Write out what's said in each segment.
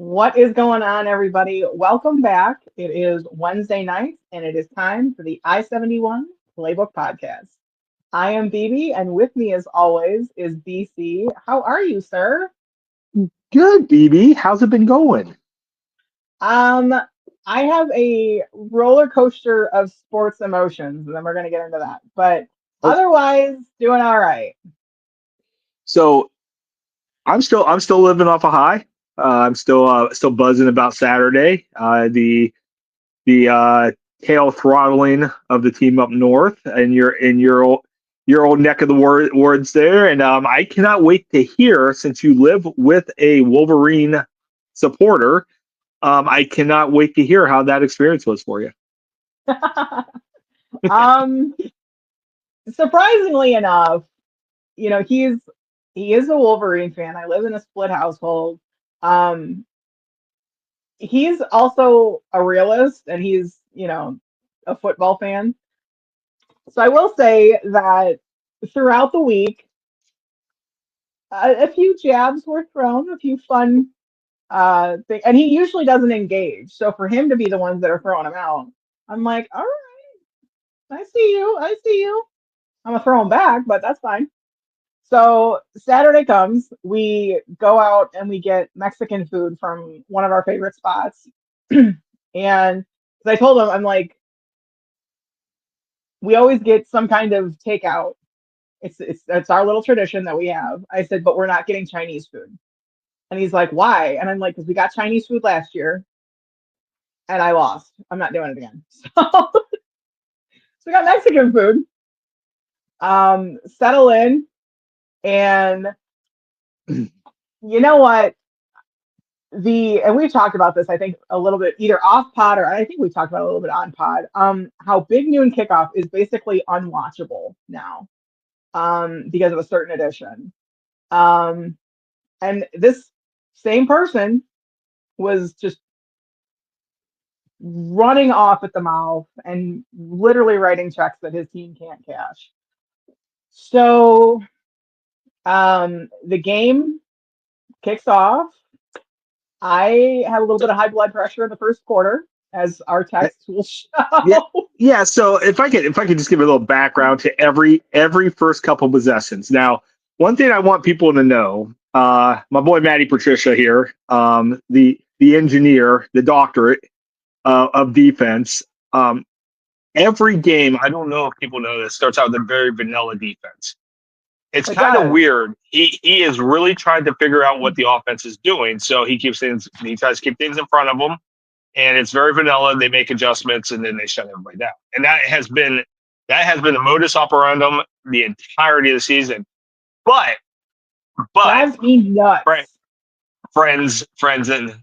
What is going on, everybody? Welcome back. It is Wednesday night, and it is time for the I-71 Playbook Podcast. I am BB, and with me, as always, is BC. How are you, sir? Good, BB. How's it been going? Um, I have a roller coaster of sports emotions, and then we're going to get into that. But Oh, otherwise, doing all right. so I'm still living off a high. I'm still buzzing about Saturday. The tail throttling of the team up north, and your old neck of the woods there. And I cannot wait to hear, since you live with a Wolverine supporter. I cannot wait to hear how that experience was for you. um, Surprisingly enough, he is a Wolverine fan. I live in a split household. Um, he's also a realist and he's, a football fan. So I will say that throughout the week, a few jabs were thrown, a few fun things, and he usually doesn't engage. So for him to be the ones that are throwing him out, I'm like, all right, I see you, I see you. I'm gonna throw him back, but that's fine. So Saturday comes, we go out and we get Mexican food from one of our favorite spots. And 'cause I told him, I'm like, we always get some kind of takeout. It's our little tradition that we have. I said, but we're not getting Chinese food. And he's like, why? And I'm like, because we got Chinese food last year and I lost. I'm not doing it again. So we got Mexican food. Settle in, and you know what? And we've talked about this, I think, a little bit either off pod, or I think we've talked about it a little bit on pod. How Big Noon Kickoff is basically unwatchable now, because of a certain edition. Um, and this same person was just running off at the mouth and literally writing checks that his team can't cash. So the game kicks off. I have a little bit of high blood pressure in the first quarter, as our text will Yeah, show. yeah. So if I could just give a little background to every first couple possessions. Now, one thing I want people to know, my boy Matty Patricia here, the engineer, the doctorate of defense. Every game, I don't know if people know this, starts out with a very vanilla defense. It's It kind of does. weird. He is really trying to figure out what the offense is doing, so he tries to keep things in front of him, and it's very vanilla. They make adjustments, and then they shut everybody down. And that has been the modus operandum the entirety of the season. But Drives me fri- nuts. friends and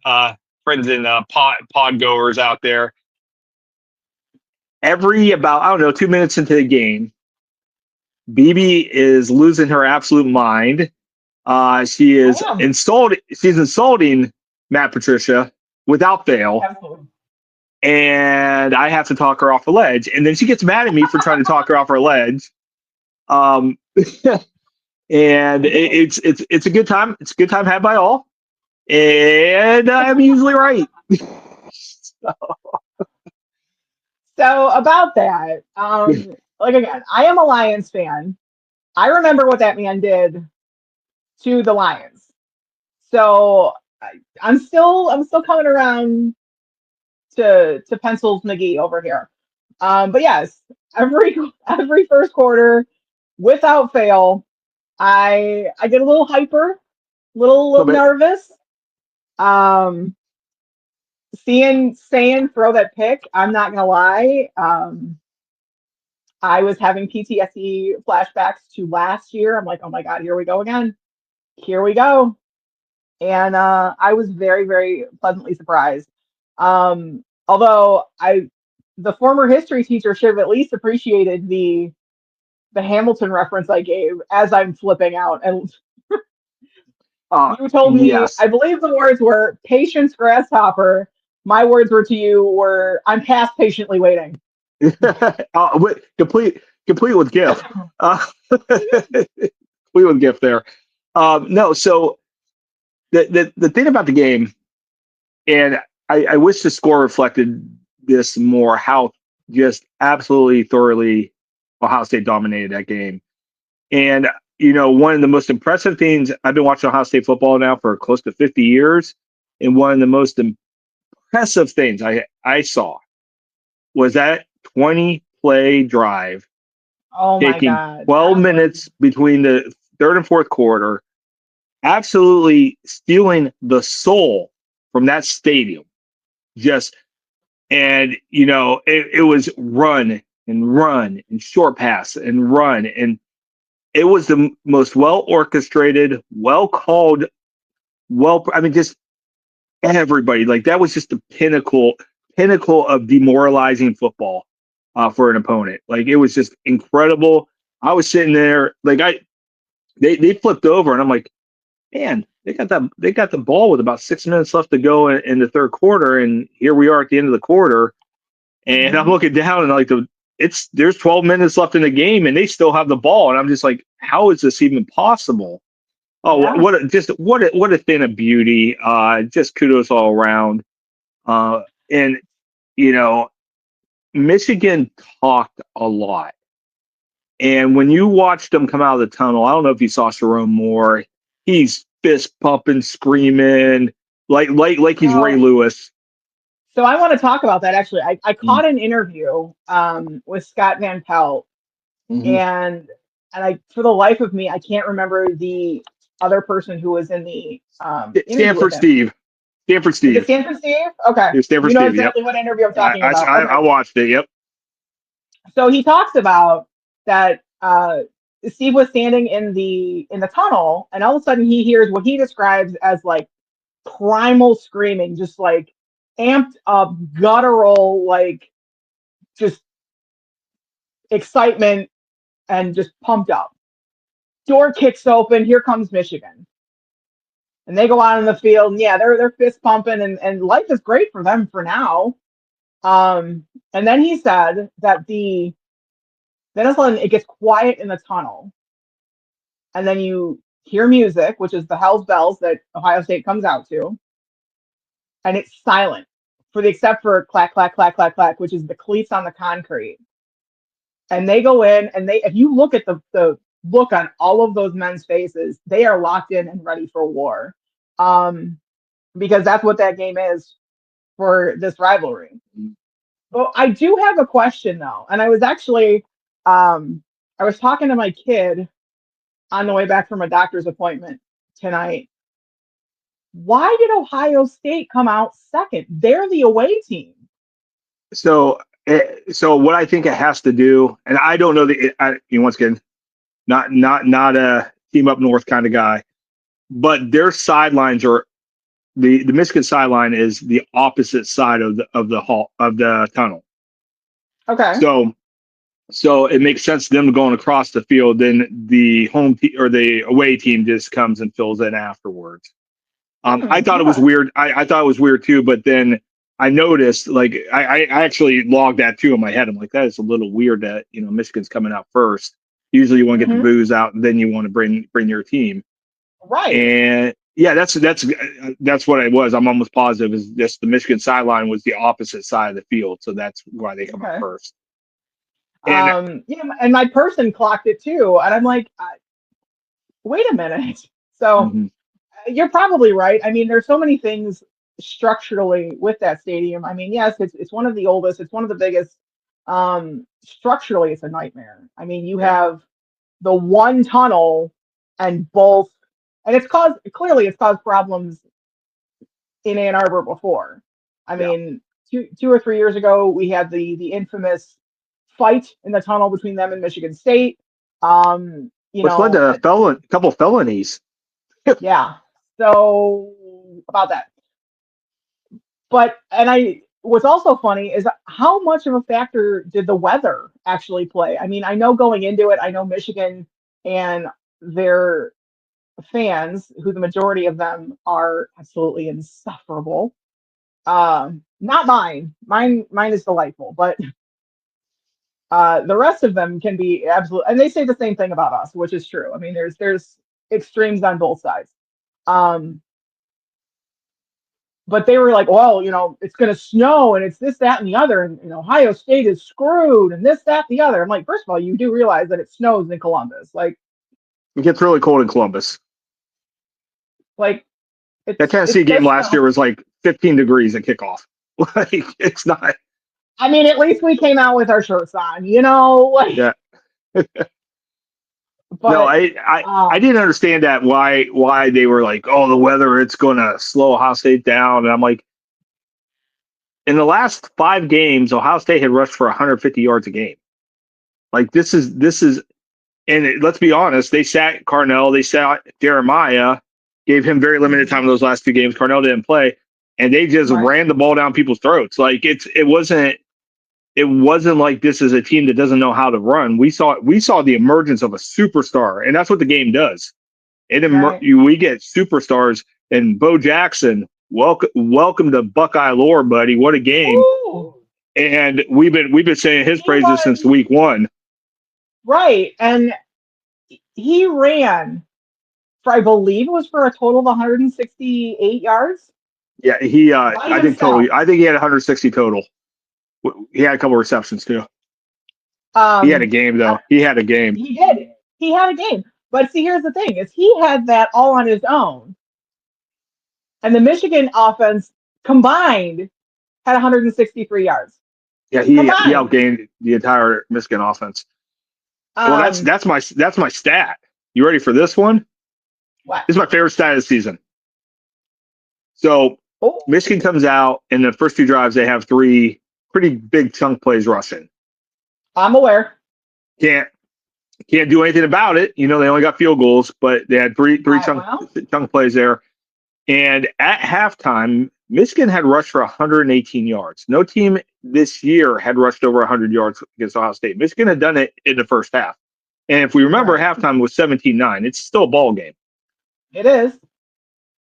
pod goers out there, every about I don't know 2 minutes into the game, BB is losing her absolute mind. She I is am. installed. She's insulting Matt Patricia without fail, Absolutely. and I have to talk her off a ledge. And then she gets mad at me for trying to talk her off her ledge. Um, and it's a good time. It's a good time had by all, and I'm usually right. So about that, like again, I am a Lions fan. I remember what that man did to the Lions. So I'm still coming around to Pencils McGee over here. But yes, every every first quarter, without fail, I get a little hyper, A little little bit. nervous. Um, saying throw that pick, I'm not gonna lie. I was having PTSD flashbacks to last year. I'm like, oh my God, here we go again. Here we go. And I was very, very pleasantly surprised. Although the former history teacher should have at least appreciated the Hamilton reference I gave as I'm flipping out. And you told me, Yes. I believe the words were patience, grasshopper. My words were to you were, I'm past patiently waiting. Complete with GIF. Complete with GIF there. No, so the thing about the game. and I wish the score reflected this more. How just absolutely thoroughly Ohio State dominated that game. And one of the most impressive things, I've been watching Ohio State football now for close to 50 years, and one of the most impressive things I saw was that 20 play drive Oh my taking God. 12 That was, minutes between the third and fourth quarter, absolutely stealing the soul from that stadium. Just, and, it was run and short pass and run. And it was the most well orchestrated, well called, I mean, just everybody. Like, that was just the pinnacle of demoralizing football for an opponent. Like, it was just incredible. I was sitting there, like, they flipped over, and I'm like, man, they got the ball with about 6 minutes left to go in the third quarter, and here we are at the end of the quarter, and I'm mhm. looking down, and like there's 12 minutes left in the game, and they still have the ball, and I'm just like, how is this even possible? Oh, Yeah. what a thing of beauty! Just kudos all around. And you know, Michigan talked a lot, and when you watched them come out of the tunnel, I don't know if you saw Sharon Moore. He's fist pumping, screaming, like he's Ray Well, Lewis. so I want to talk about that actually. I Mm-hmm. caught an interview with Scott Van Pelt, Mm-hmm. and I, for the life of me, I can't remember the other person who was in the interview with Stanford him. Steve. Stanford Is it Steve. Stanford Steve? Okay. Yeah, Stanford You know Steve. Yep. exactly what interview I'm I, talking I, about. I Okay. I watched it. Yep. So he talks about that Steve was standing in the tunnel, and all of a sudden he hears what he describes as like primal screaming, just like amped up, guttural, like just excitement and just pumped up. Door kicks open. Here comes Michigan, and they go out in the field. And yeah, they're fist pumping, and life is great for them for now. And then he said that then all of a sudden it gets quiet in the tunnel, and then you hear music, which is the Hell's Bells that Ohio State comes out to, and it's silent for the except for clack clack clack clack clack, which is the cleats on the concrete. And they go in, and they, if you look at the look on all of those men's faces, they are locked in and ready for war, um, because that's what that game is for this rivalry. Well, I do have a question though, and I was actually I was talking to my kid on the way back from a doctor's appointment tonight. Why did Ohio State come out second? They're the away team. So what I think it has to do, and I don't know once again, not a team up north kind of guy, but their sidelines are the Michigan sideline is the opposite side of the hall of the tunnel. Okay. So so it makes sense them going across the field. Then the or the away team just comes and fills in afterwards. I thought it was Okay. weird. I thought it was weird too, but then I noticed, like, I actually logged that too in my head. I'm like, that is a little weird that Michigan's coming out first. Usually, you want to get the Hmm. booze out, and then you want to bring your team. Right. And yeah, that's what it was. I'm almost positive is just the Michigan sideline was the opposite side of the field, so that's why they come out Okay. first. And And my person clocked it too, and I'm like, wait a minute. So mhm. you're probably right. I mean, there's so many things structurally with that stadium. I mean, yes, it's one of the oldest, it's one of the biggest. Structurally, it's a nightmare. I mean, you Yeah, have the one tunnel and both, and it's caused problems in Ann Arbor before. I yeah. mean, two or 3 years ago, we had the infamous fight in the tunnel between them and Michigan State. You Which led know, to a couple felonies. yeah. So about that. But what's also funny is how much of a factor did the weather actually play? I mean, I know going into it, I know Michigan and their fans, who the majority of them are absolutely insufferable. Not mine. Mine is delightful, but the rest of them can be absolute. And they say the same thing about us, which is true. I mean, there's extremes on both sides. Um, but they were like, well, it's going to snow and it's this, that, and the other, and Ohio State is screwed and this, that, the other. I'm like, first of all, you do realize that it snows in Columbus, It gets really cold in Columbus. like That it Tennessee game does last year snow. was like 15 degrees at kickoff. Like it's not. I mean, at least we came out with our shirts on. Yeah. No, But I didn't understand that why they were like, oh, the weather, it's going to slow Ohio State down, and I'm like, in the last 5 games, Ohio State had rushed for 150 yards a game. Like this is, and let's be honest, they sat Carnell, they sat Jeremiah, gave him very limited time in those last 2 games. Carnell didn't play, and they just right, ran the ball down people's throats. Like it wasn't like this is a team that doesn't know how to run. We saw the emergence of a superstar, and that's what the game does. right. We get superstars, and Bo Jackson. Welcome to Buckeye lore, buddy. What a game! Ooh, And we've been saying his he praises since was week one. right, and he ran for, I believe it was for a total of 168 yards Yeah, by I think himself. total. I think he had 160 total. He had a couple receptions too. He had a Um, game I- though. He had a game. he did. He had a game, but see, here's the thing: is he had that all on his own, and the Michigan offense combined had 163 yards Yeah, he combined. outgained the entire Michigan offense. Well, that's Um, that's my that's my stat. You ready for this one? what? This is my favorite stat of the season. So Oh, Michigan comes out in the first 2 drives. They have 3 pretty big chunk plays rushing. I'm aware. Can't can't do anything about it. They only got field goals, but they had three Well, chunk plays there. And at halftime, Michigan had rushed for 118 yards. No team this year had rushed over 100 yards against Ohio State. Michigan had done it in the first half. And if we remember, right. halftime was 17-9. It's still a ball game. It is.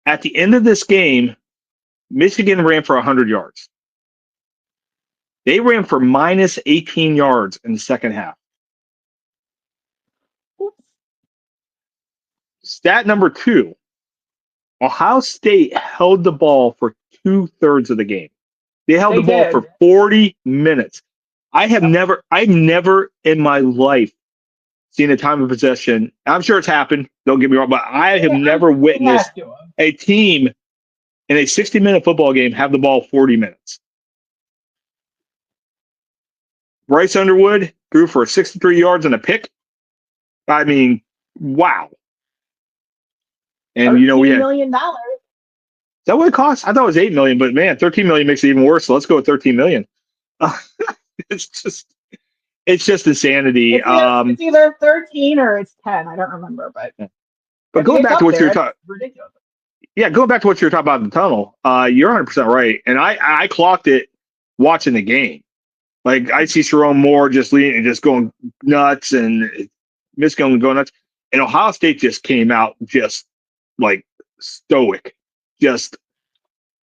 At the end of this game, Michigan ran for 100 yards. They ran for minus 18 yards in the second half. Oops. Stat number 2, Ohio State held the ball for 2/3 of the game. They held They the ball did. for 40 minutes. I've Yep. never in my life seen a time of possession. I'm sure it's happened. Don't get me wrong, but I have never It has witnessed to have. a team in a 60-minute football game have the ball 40 minutes. Bryce Underwood threw for 63 yards and a pick. I mean, wow. And we $13 had, is million. that what it costs? I thought it was 8 million, but man, 13 million makes it even worse. So let's go with 13 million. it's just it's just insanity. It's either 13 or it's 10. I don't remember, but But going it's back to up what you were there. It's talking, ridiculous. yeah, going back to what you were talking about in the tunnel, you're 100% right. And I clocked it watching the game. Like I see Sharon Moore just leading and just going nuts, and Michigan going nuts, and Ohio State just came out just like stoic, just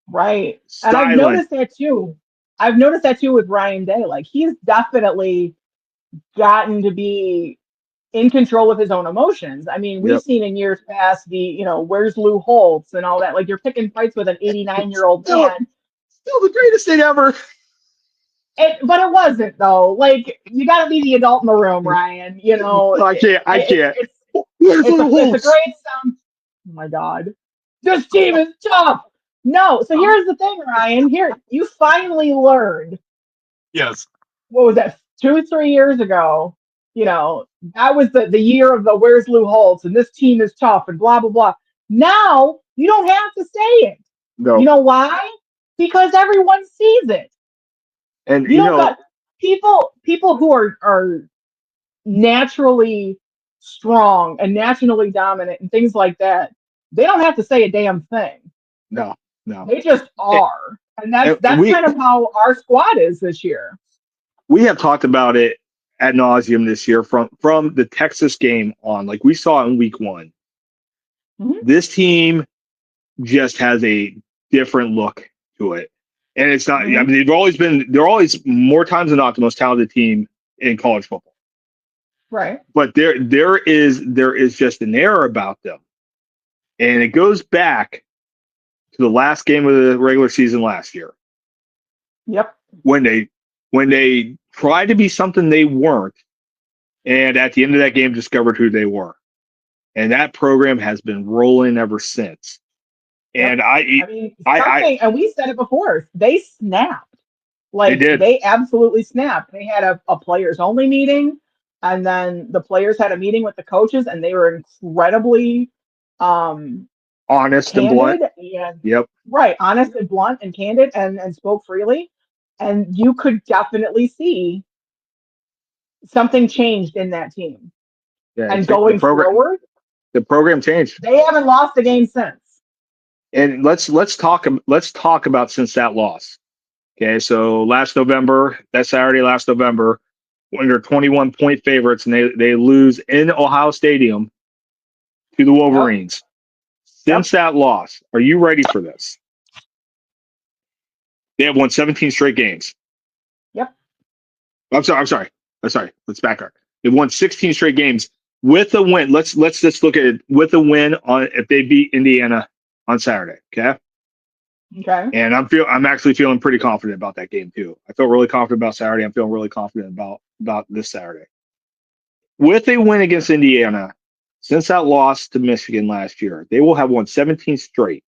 Right. And I've silent. noticed that too. I've noticed that too with Ryan Day. Like he's definitely gotten to be in control of his own emotions. I mean, we've Yep. seen in years past where's Lou Holtz and all that. Like you're picking fights with an 89-year-old Still, man. still the greatest thing ever. But it wasn't though. Like you got to be the adult in the room, Ryan. I can't. I It's can't. it's Where's it's a Little it's a Holtz? great sound. Oh my God, this team is tough. No, so here's the thing, Ryan. Here you finally learned. Yes. What was that? 2 3 years ago. That was the year of the where's Lou Holtz and this team is tough and blah blah blah. Now you don't have to say it. You No. know why? Because everyone sees it. And You don't got people who are naturally strong and naturally dominant and things like that. They don't have to say a damn thing. no, no. They just are. And that's We kind of how our squad is this year. we have talked about it ad nauseum this year from the Texas game on. Like we saw in week one, Mhm. this team just has a different look to it. And it's not, I Mhm. mean, they're always more times than not the most talented team in college football. Right. But there is just an air about them. And it goes back to the last game of the regular season last year. Yep. When they tried to be something they weren't, and at the end of that game discovered who they were. And that program has been rolling ever since. Yep. And I mean, something, and we said it before, they snapped. They Like, did. they absolutely snapped. They had a players only meeting, and then the players had a meeting with the coaches, and they were incredibly Honest and blunt. candid and Yep. right, honest and blunt and candid and spoke freely. And you could definitely see something changed in that team. Yeah. And The going program forward, the program changed. they haven't lost a game since. And let's talk about since that loss. Okay, so last November, that Saturday last November, when they're 21-point favorites and they lose in Ohio Stadium to the Yep. Wolverines. Yep. Since that loss, are you ready for this? They have won 17 straight games. Yep. I'm sorry. Let's back up. They've won 16 straight games with a win. Let's just look at it with a win on if they beat Indiana on Saturday. Okay. Okay. And I'm actually feeling pretty confident about that game too. I feel really confident about Saturday. I'm feeling really confident about this Saturday. With a win against Indiana, since that loss to Michigan last year, they will have won 17 straight.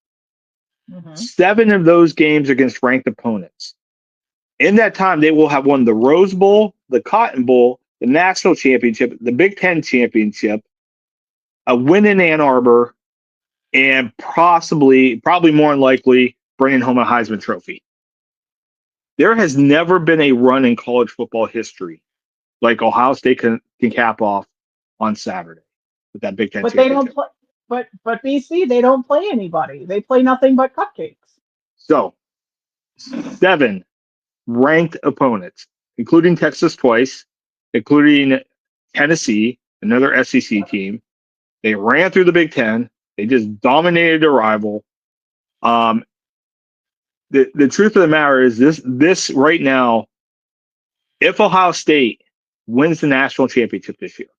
Mm-hmm. 7 of those games against ranked opponents. In that time, they will have won the Rose Bowl, the Cotton Bowl, the National Championship, the Big Ten Championship, a win in Ann Arbor, and probably more than likely, bringing home a Heisman Trophy. There has never been a run in college football history like Ohio State can cap off on Saturday with that Big Ten But they Championship. don't play. But BC, they don't play anybody. They play nothing but cupcakes. So 7 ranked opponents, including Texas twice, including Tennessee, another SEC team. They ran through the Big Ten. They just dominated their rival. The truth of the matter is this right now, if Ohio State wins the national championship this year,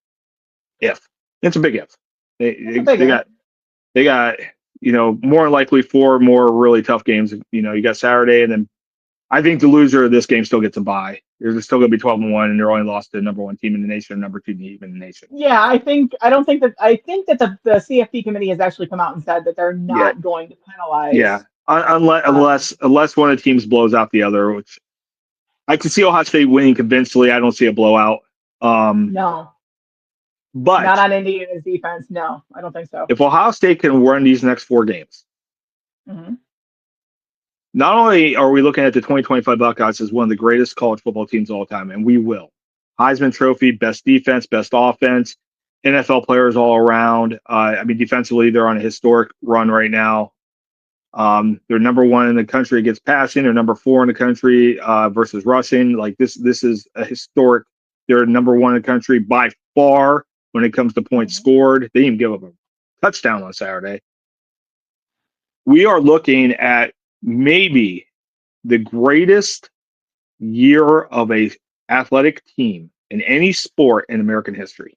if it's a big if, they got more likely 4 more really tough games. You got Saturday, and then I think the loser of this game still gets a bye. They're still going to be 12-1, and they're only lost to the number 1 team in the nation, number 2 team in the nation. Yeah, I think that the CFP committee has actually come out and said that they're not going to penalize. Yeah, unless one of the teams blows out the other, which I can see Ohio State winning convincingly. I don't see a blowout. No, but not on Indiana's defense. No, I don't think so. If Ohio State can run these next 4 games, mm-hmm. Not only are we looking at the 2025 Buckeyes as one of the greatest college football teams of all time, and we will. Heisman Trophy, best defense, best offense, NFL players all around. Defensively, they're on a historic run right now. They're number 1 in the country against passing. They're number 4 in the country versus rushing. Like this is a historic. They're number 1 in the country by far when it comes to points scored. They didn't give up a touchdown on Saturday. We are looking at maybe the greatest year of a athletic team in any sport in American history.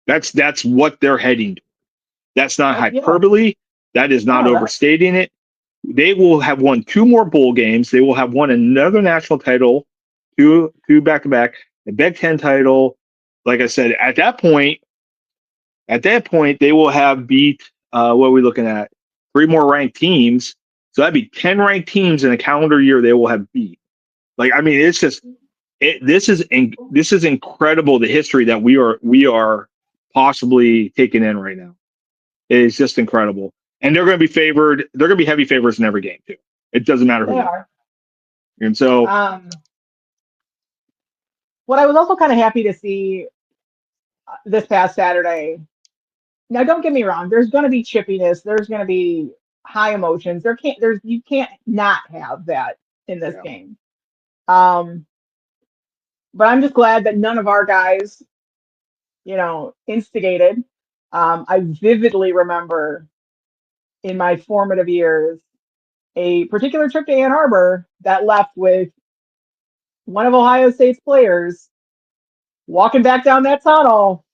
That's what they're heading to. That's not hyperbole. Yeah. That is not overstating it. They will have won 2 more bowl games. They will have won another national title, two back-to-back, the Big Ten title. Like I said, at that point, they will have beat, what are we looking at? 3 more ranked teams. So that'd be 10 ranked teams in a calendar year they will have beat. It's just this is incredible, the history that we are possibly taking in right now. It is just incredible. And they're going to be favored. They're going to be heavy favorites in every game too. It doesn't matter who they are. And so what I was also kind of happy to see this past Saturday. Now, don't get me wrong. There's going to be chippiness. There's going to be high emotions. You can't not have that in this game. But I'm just glad that none of our guys, instigated. I vividly remember in my formative years a particular trip to Ann Arbor that left with one of Ohio State's players walking back down that tunnel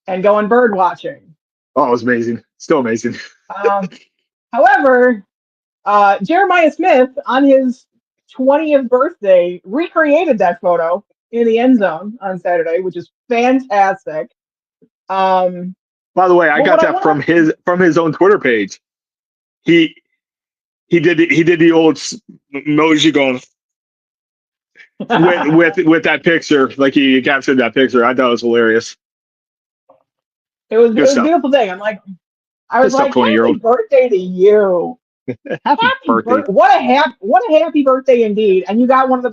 and going bird watching. Oh, it was amazing. Still amazing. However, Jeremiah Smith on his 20th birthday recreated that photo in the end zone on Saturday, which is fantastic. Um, By the way, I but got what I that want from his own Twitter page. He he did the old emoji going to, with that picture, like he captured that picture. I thought it was hilarious. it Good was a stuff. beautiful thing. I Good was stuff, like, 20-year happy old. birthday to you. Happy birthday. What a happy birthday indeed. And you got one of the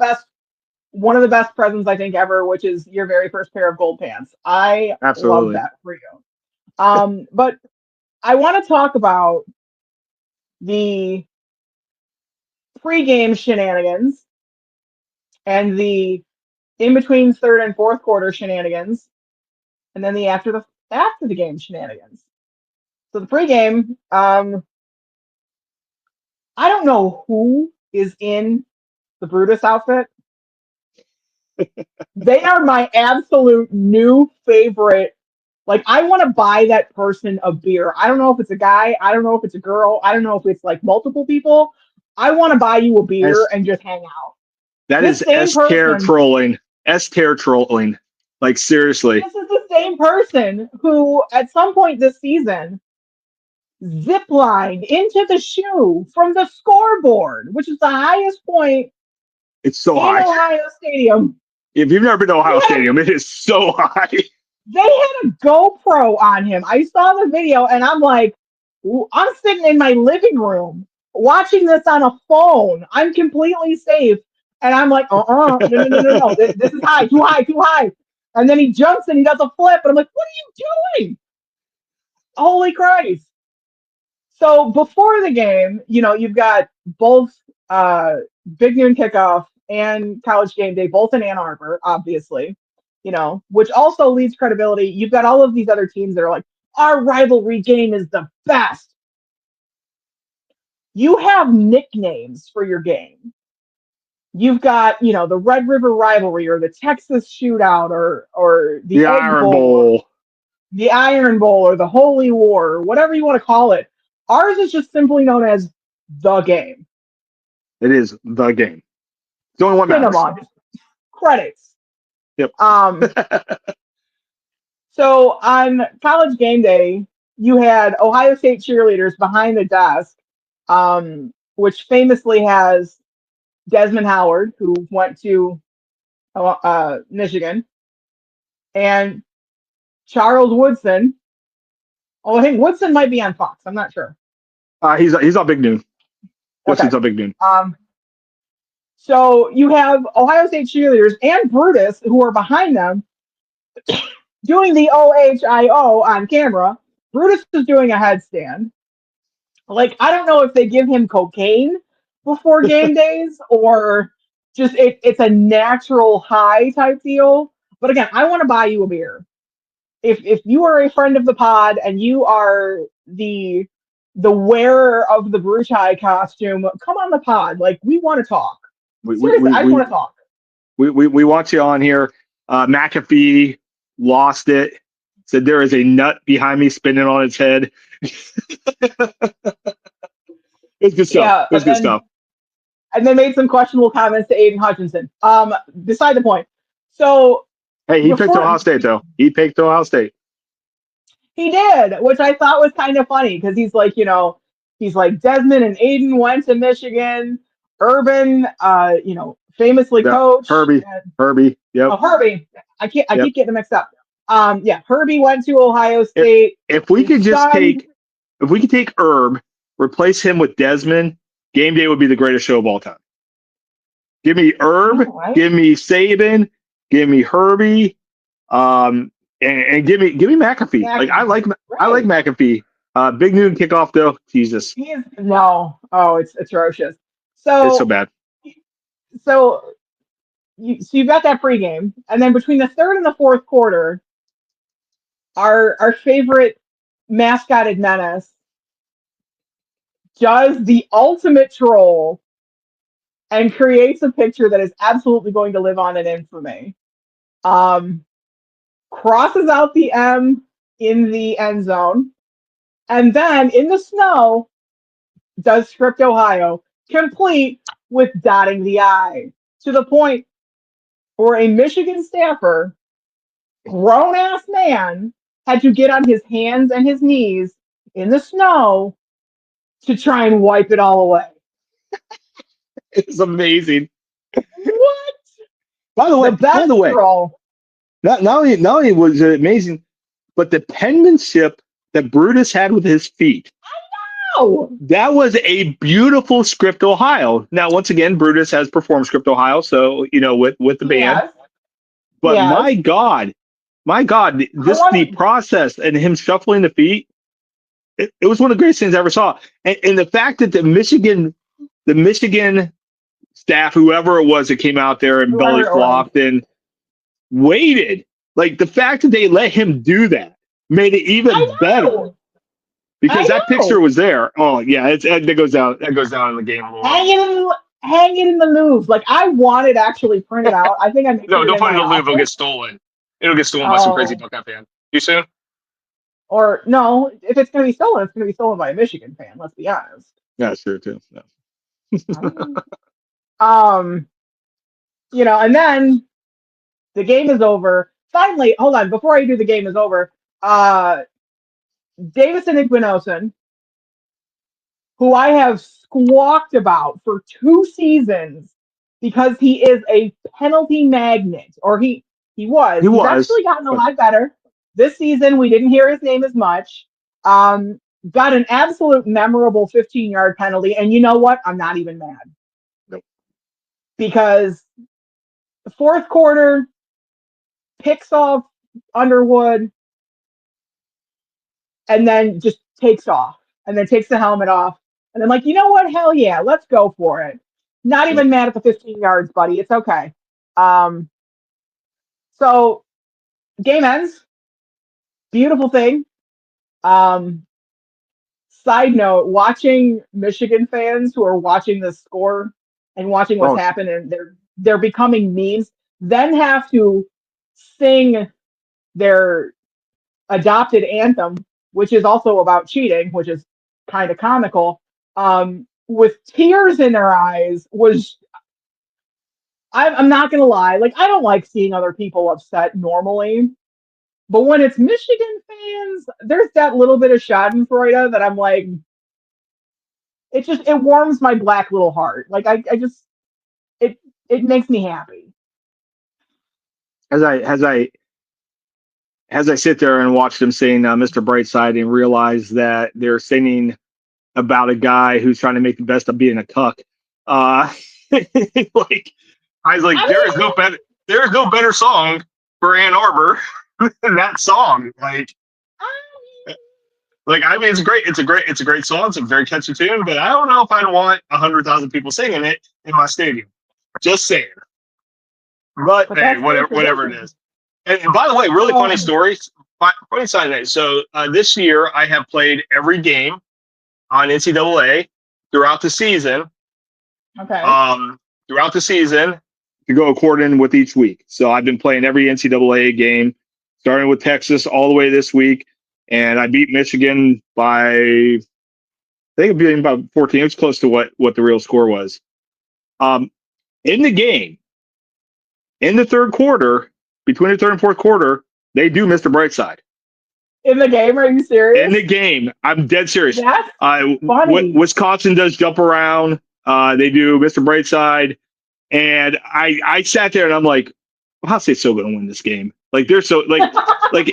best presents I think ever, which is your very first pair of gold pants. I love Absolutely. that for you. But I want to talk about the pregame shenanigans and the in between third and fourth quarter shenanigans, and then the after the game shenanigans. So the pregame, I don't know who is in the Brutus outfit. They are my absolute new favorite. Like, I want to buy that person a beer. I don't know if it's a guy. I don't know if it's a girl. I don't know if it's like multiple people. I want to buy you a beer As and just hang out. that This is same S tier person, trolling. S tier trolling. Like seriously. this is the same person who, at some point this season, ziplined into the shoe from the scoreboard, which is the highest point It's so in high. Ohio Stadium. If you've never been to They Ohio had a Stadium, it is so high. they had a GoPro on him. I saw the video and I'm like, I'm sitting in my living room watching this on a phone. I'm completely safe. And I'm like, no, no, no, no, no. This is high, too high, too high. And then he jumps and he does a flip. And I'm like, what are you doing? Holy Christ. So before the game, you've got both Big Noon Kickoff and College Game Day, both in Ann Arbor, obviously, which also leads credibility. You've got all of these other teams that are like, our rivalry game is the best. You have nicknames for your game. You've got, the Red River Rivalry or the Texas Shootout or the The Egg Iron Bowl or Bowl. the Iron Bowl or the Holy War, or whatever you want to call it. Ours is just simply known as the game. It is the game. It's the only one matters. Cinema, just credits. Yep. Um, so on College Game Day, you had Ohio State cheerleaders behind the desk, which famously has Desmond Howard, who went to Michigan, and Charles Woodson. Oh, I think Woodson might be on Fox. I'm not sure. He's on Big Noon. Okay. What's on Big Noon? So you have Ohio State cheerleaders and Brutus, who are behind them, doing the OHIO on camera. Brutus is doing a headstand. Like, I don't know if they give him cocaine before game days or just it's a natural high type deal. But again, I want to buy you a beer. If you are a friend of the pod and you are the wearer of the Bruchai costume, come on the pod. Like, we want to talk. We we Seriously, we I just want we to talk. we want you on here. McAfee lost it. Said there is a nut behind me spinning on its head. It's good stuff. Yeah, It's good stuff. and then made some questionable comments to Aiden Hutchinson. Beside the point. So Hey, he picked before Ohio State though. He picked Ohio State. he did, which I thought was kind of funny because he's like Desmond and Aiden went to Michigan. Urban, famously Yeah, coached. Herbie. Yep, Herbie. I yep. keep getting them mixed up. Yeah, Herbie went to Ohio State. If we His could just son, if we could take Herb, replace him with Desmond, game day would be the greatest show of all time. Give me Herb, right? give me Saban, give me Herbie, and give me McAfee. Like I like McAfee. Big Noon kickoff though. Jesus, No. Oh, it's atrocious. it's so So bad. so you've got that pregame, and then between the third and the fourth quarter, our favorite mascotted menace does the ultimate troll and creates a picture that is absolutely going to live on in infamy. Um, Crosses out the M in the end zone, and then in the snow does Script Ohio, complete with dotting the I, to the point where a Michigan staffer, grown ass man, had to get on his hands and his knees in the snow to try and wipe it all away. It's amazing. What? By the The way, by best the way, girl. not only was it amazing, but the penmanship that Brutus had with his feet. Oh, That was a beautiful Script Ohio. Now, once again, Brutus has performed Script Ohio, so with the band. yes, But yes. my God, I just the want process and him shuffling the feet, it was one of the greatest things I ever saw. And the fact that the Michigan staff, whoever it was that came out there and belly whoever it was. flopped and waited, like the fact that they let him do that made it I even better know. because I that picture know. was there. Oh yeah, that goes down. That goes down in the game lore. Hang it in the Louvre. Like I want it actually printed out. I think I may No, put it don't in put it my in the Louvre. It'll get office. stolen. It'll get stolen by some crazy Oh, Buckeye fan. You soon? or no, if it's going to be stolen, it's going to be stolen by a Michigan fan. Let's be honest. Yeah, sure too. No. I don't know. Um, and then the game is over. Finally, hold on. Before I do the game is over, uh, Davison Igbinosun, who I have squawked about for 2 seasons because he is a penalty magnet, or he was. He He's was, actually gotten a but lot better. This season, we didn't hear his name as much. Um, got an absolute memorable 15-yard penalty, and you know what? I'm not even mad nope. because the fourth quarter picks off Underwood and then just takes off and then takes the helmet off. And then, like, you know what? Hell yeah, let's go for it. Not Yep. even mad at the 15 yards, buddy. It's okay. Um, so game ends. Beautiful thing. Um, Side note, watching Michigan fans who are watching the score and watching what's Oh, happened and they're becoming memes, then have to sing their adopted anthem, which is also about cheating, which is kind of comical, with tears in their eyes was. I'm not gonna lie, like I don't like seeing other people upset normally, but when it's Michigan fans, there's that little bit of Schadenfreude that I'm like, it warms my black little heart. Like I just it it makes me happy. as I as I as I sit there and watch them sing Mr. Brightside and realize that they're singing about a guy who's trying to make the best of being a cuck. Uh, like I was like, I there is no better song for Ann Arbor than that song. Like I mean, it's a great song. It's a very catchy tune, but I don't know if I'd want 100,000 people singing it in my stadium. Just saying. But but hey, that's their whatever it tradition. is. And by the way, really funny Oh, story. Funny side note. So this year I have played every game on NCAA throughout the season. okay. Um, throughout the season to go according with each week. So I've been playing every NCAA game, starting with Texas all the way this week, and I beat Michigan by I think it being about 14. It was close to what the real score was. Um, in the game, in the third quarter, between the third and fourth quarter, they do Mr. Brightside. In the game, are you In serious? the game, I'm dead serious. That's funny. Wisconsin does jump around. They do Mr. Brightside, and I sat there and I'm like, well, how's they still going to win this game? Like they're so like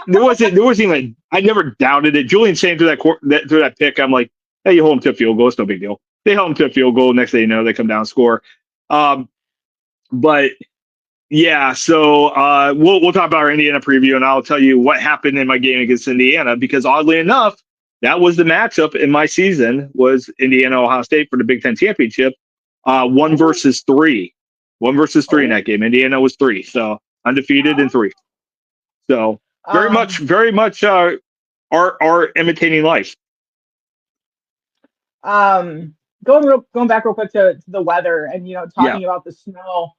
there wasn't even I never doubted it. Julian saying through that pick, I'm like, hey, you hold them to a field goal, it's no big deal. They hold them to a field goal. Next thing you know, they come down and score. Um, but yeah, so we'll talk about our Indiana preview, and I'll tell you what happened in my game against Indiana because oddly enough, that was the matchup in my season was Indiana Ohio State for the Big Ten championship. One Oh, versus three, one versus three in oh. that game. Indiana was three, so undefeated in three. So Um, very much are imitating life. going back real quick to the weather and Yeah, talking about the snow.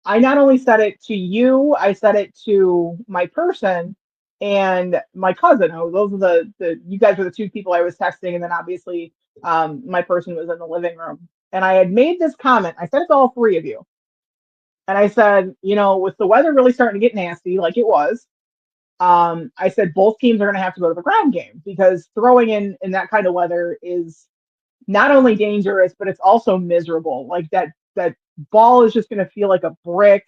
I not only said it to you, I said it to my person and my cousin. Oh, those are the you guys were the two people I was texting, and then obviously my person was in the living room. And I had made this comment. I said it to all three of you, and I said, with the weather really starting to get nasty, like it was, I said both teams are going to have to go to the ground game because throwing in that kind of weather is not only dangerous, but it's also miserable. Like that ball is just going to feel like a brick.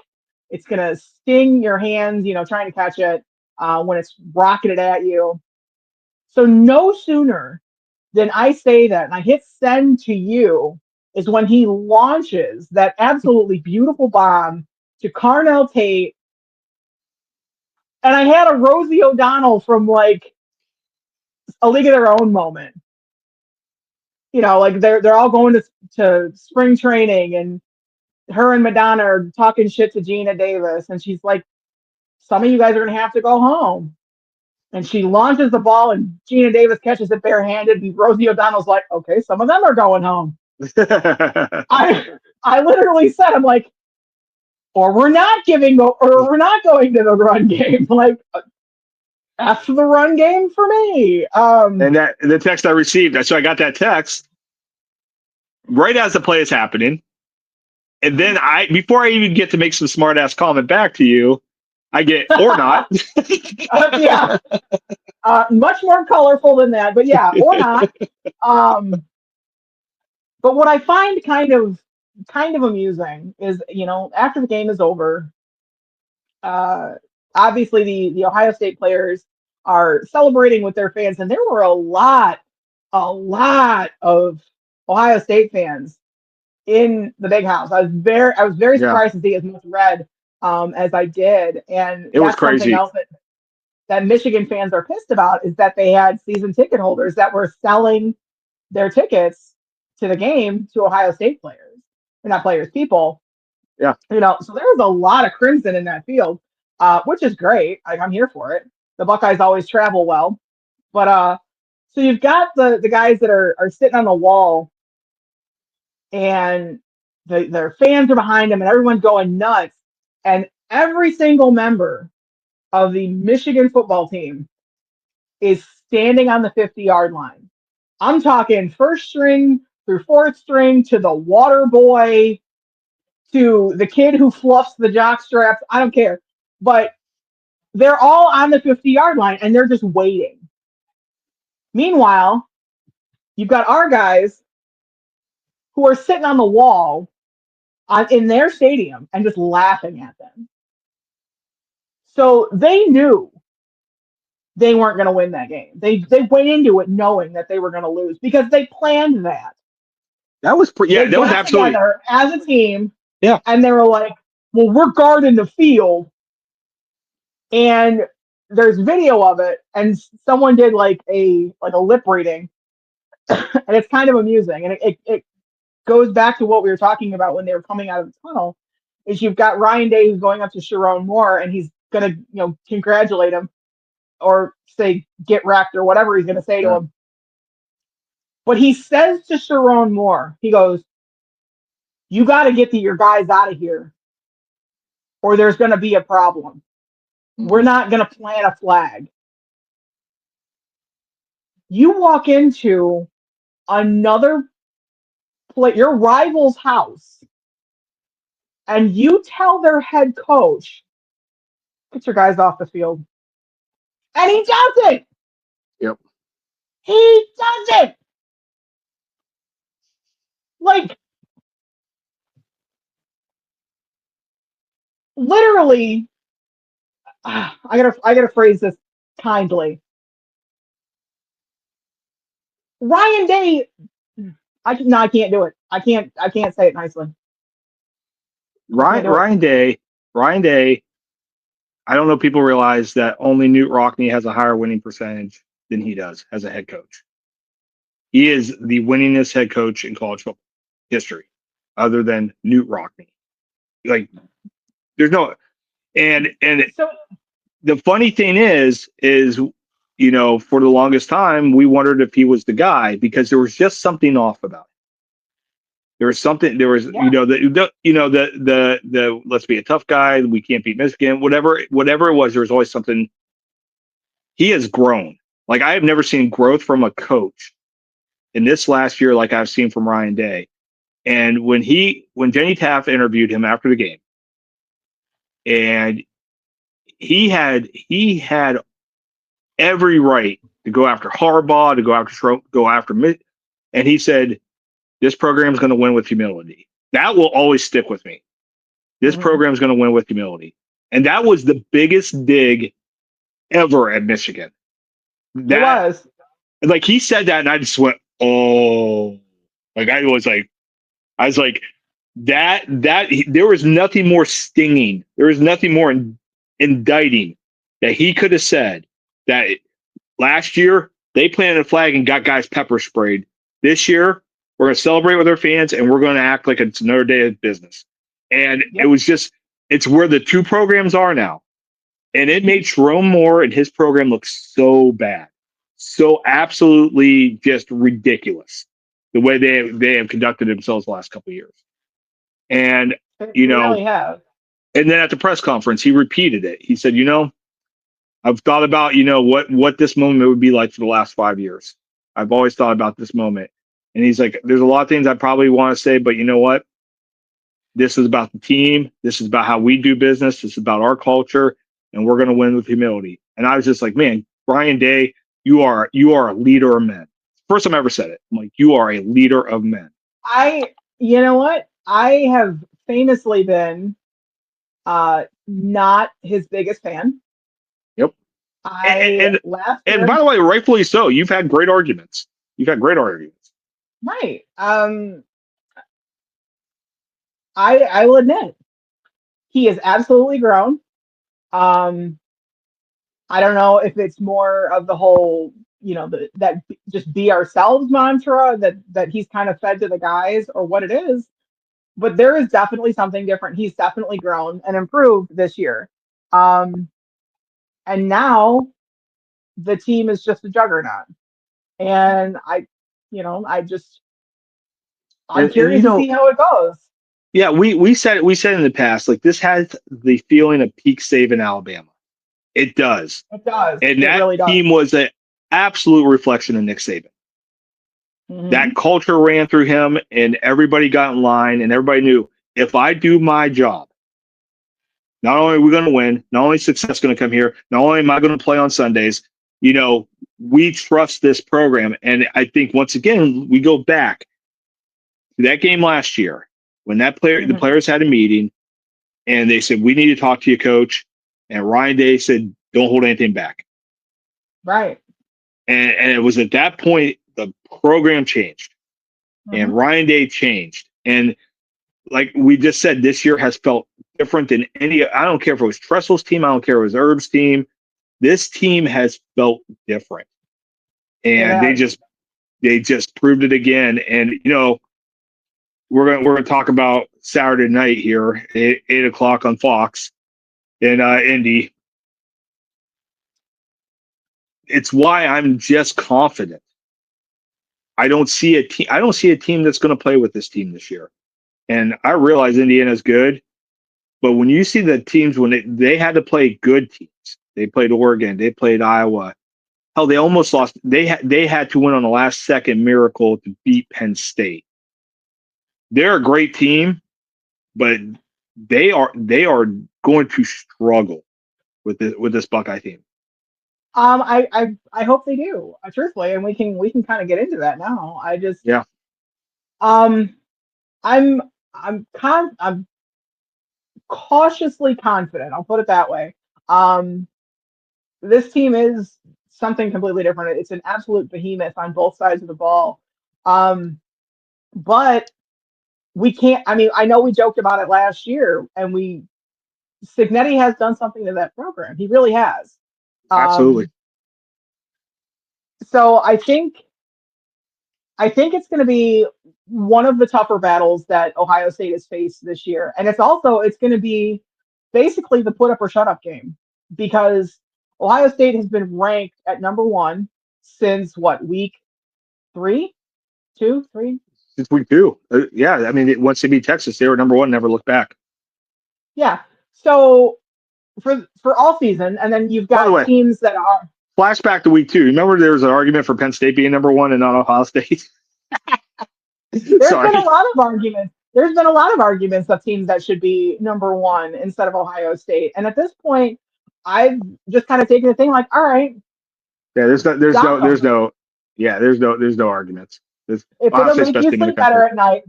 It's going to sting your hands, trying to catch it when it's rocketed at you. So no sooner than I say that and I hit send to you is when he launches that absolutely beautiful bomb to Carnell Tate. And I had a Rosie O'Donnell from like a League of Their Own moment. Like they're all going to spring training, and her and Madonna are talking shit to Gina Davis, and she's like, "Some of you guys are gonna have to go home." And she launches the ball, and Gina Davis catches it barehanded, and Rosie O'Donnell's like, "Okay, some of them are going home." I literally said, "I'm like, or we're not going to the run game." Like, after the run game for me. And the text I received, so I got that text right as the play is happening. And then before I even get to make some smart ass comment back to you, I get or not. Yeah. Much more colorful than that, but yeah, or not. But what I find kind of amusing is, after the game is over, obviously the Ohio State players are celebrating with their fans, and there were a lot of Ohio State fans in the big house. I was very surprised to see as much red as I did, and it was that's crazy. something else that Michigan fans are pissed about is that they had season ticket holders that were selling their tickets to the game to Ohio State players, or not players, people. Yeah. So there was a lot of crimson in that field, which is great. I'm here for it. The Buckeyes always travel well, but so you've got the guys that are sitting on the wall, and their fans are behind them, and everyone's going nuts, and every single member of the Michigan football team is standing on the 50-yard line. I'm talking first string through fourth string to the water boy to the kid who fluffs the jock straps. I don't care. But they're all on the 50-yard line, and they're just waiting. Meanwhile, you've got our guys who are sitting on the wall in their stadium and just laughing at them. So they knew they weren't going to win that game. They went into it knowing that they were going to lose because they planned that. That was that was absolutely together as a team. Yeah. And they were like, "Well, we're guarding the field." And there's video of it, and someone did like a lip reading, and it's kind of amusing. And it goes back to what we were talking about when they were coming out of the tunnel. Is you've got Ryan Day who's going up to Sharon Moore, and he's gonna congratulate him or say get wrecked or whatever he's gonna say to him. But he says to Sharon Moore, he goes, "You got to get your guys out of here, or there's going to be a problem. We're not going to plant a flag." You walk into your rival's house, and you tell their head coach, "Get your guys off the field," and he does it. Yep. He does it. Like, literally, I gotta phrase this kindly. Ryan Day, I can't do it. I can't say it nicely. Ryan Day. I don't know if people realize that only Newt Rockne has a higher winning percentage than he does as a head coach. He is the winningest head coach in college football history, other than Newt Rockne. Like, there's no, and So, the funny thing is, for the longest time, we wondered if he was the guy because there was just something off about it. There was something. There was, yeah. the let's be a tough guy. We can't beat Michigan. Whatever it was, there was always something he has grown. Like I have never seen growth from a coach in this last year like I've seen from Ryan Day. And when Jenny Taft interviewed him after the game, and he had every right to go after Harbaugh, to go after Mitt, and he said, "This program is going to win with humility." That will always stick with me. This program is going to win with humility, and that was the biggest dig ever at Michigan. It That was. like he said that, and I just went, "Oh!" Like I was like that. There was nothing more stinging. There was nothing more indicting that he could have said that last year they planted a flag and got guys pepper sprayed. This year we're going to celebrate with our fans and we're going to act like it's another day of business. And it was just, it's where the two programs are now. And it made Jerome Moore and his program look so bad, so absolutely just ridiculous the way they have conducted themselves the last couple of years. And They you know, really have. and then at the press conference, he repeated it. He said, I've thought about, what this moment would be like for the last 5 years. I've always thought about this moment. And he's like, there's a lot of things I probably want to say, but you know what? This is about the team. This is about how we do business. This is about our culture, and we're going to win with humility. And I was just like, man, Brian Day, you are a leader of men. First time I ever said it. I'm like, you are a leader of men. You know what? I have famously been not his biggest fan. Yep. And last and year, by the way, rightfully so. You've had great arguments. right. I will admit he has absolutely grown. Um, I don't know if it's more of the whole, that just be ourselves mantra that he's kind of fed to the guys or what it is, but there is definitely something different. He's definitely grown and improved this year. And now the team is just a juggernaut. And I'm curious to see how it goes. Yeah, we said in the past, like this has the feeling of peak Saban Alabama. It does. It does. And It that really does. team was an absolute reflection of Nick Saban. That culture ran through him, and everybody got in line, and everybody knew if I do my job, not only are we going to win, not only is success going to come here, not only am I going to play on Sundays, we trust this program. And I think once again, we go back to that game last year when the players had a meeting and they said, we need to talk to you, coach. And Ryan Day said, don't hold anything back. Right. And it was at that point the program changed and Ryan Day changed. And like we just said, this year has felt different than I don't care if it was Tressel's team. I don't care if it was Herb's team. This team has felt different. And they just proved it again. And, we're going to talk about Saturday night here, 8:00 on Fox in Indy. It's why I'm just confident. I don't see a team that's going to play with this team this year. And I realize Indiana's good, but when you see the teams when they had to play good teams, they played Oregon, they played Iowa. Hell, they almost lost. They had to win on the last second miracle to beat Penn State. They're a great team, but they are going to struggle with this Buckeye team. I hope they do, truthfully, and we can kind of get into that now. I'm cautiously confident. I'll put it that way. This team is something completely different. It's an absolute behemoth on both sides of the ball. But we can't. I mean, I know we joked about it last year, and Cignetti has done something to that program. He really has. Absolutely. So I think it's going to be one of the tougher battles that Ohio State has faced this year. And it's going to be basically the put up or shut up game because Ohio State has been ranked at number 1 since week 3? 2, 3? Since week 2. Yeah. I mean, once they beat Texas, they were number 1, never looked back. Yeah. So for all season, and then you've got teams that are. flashback to week 2. Remember there was an argument for Penn State being number 1 and not Ohio State? There's been a Sorry. lot of arguments. There's been a lot of arguments of teams that should be number one instead of Ohio State. And at this point, I've just kind of taken the thing like, all right, Yeah, dock them. there's no arguments. If Ohio it'll State's make best you team in the sleep better country. at night,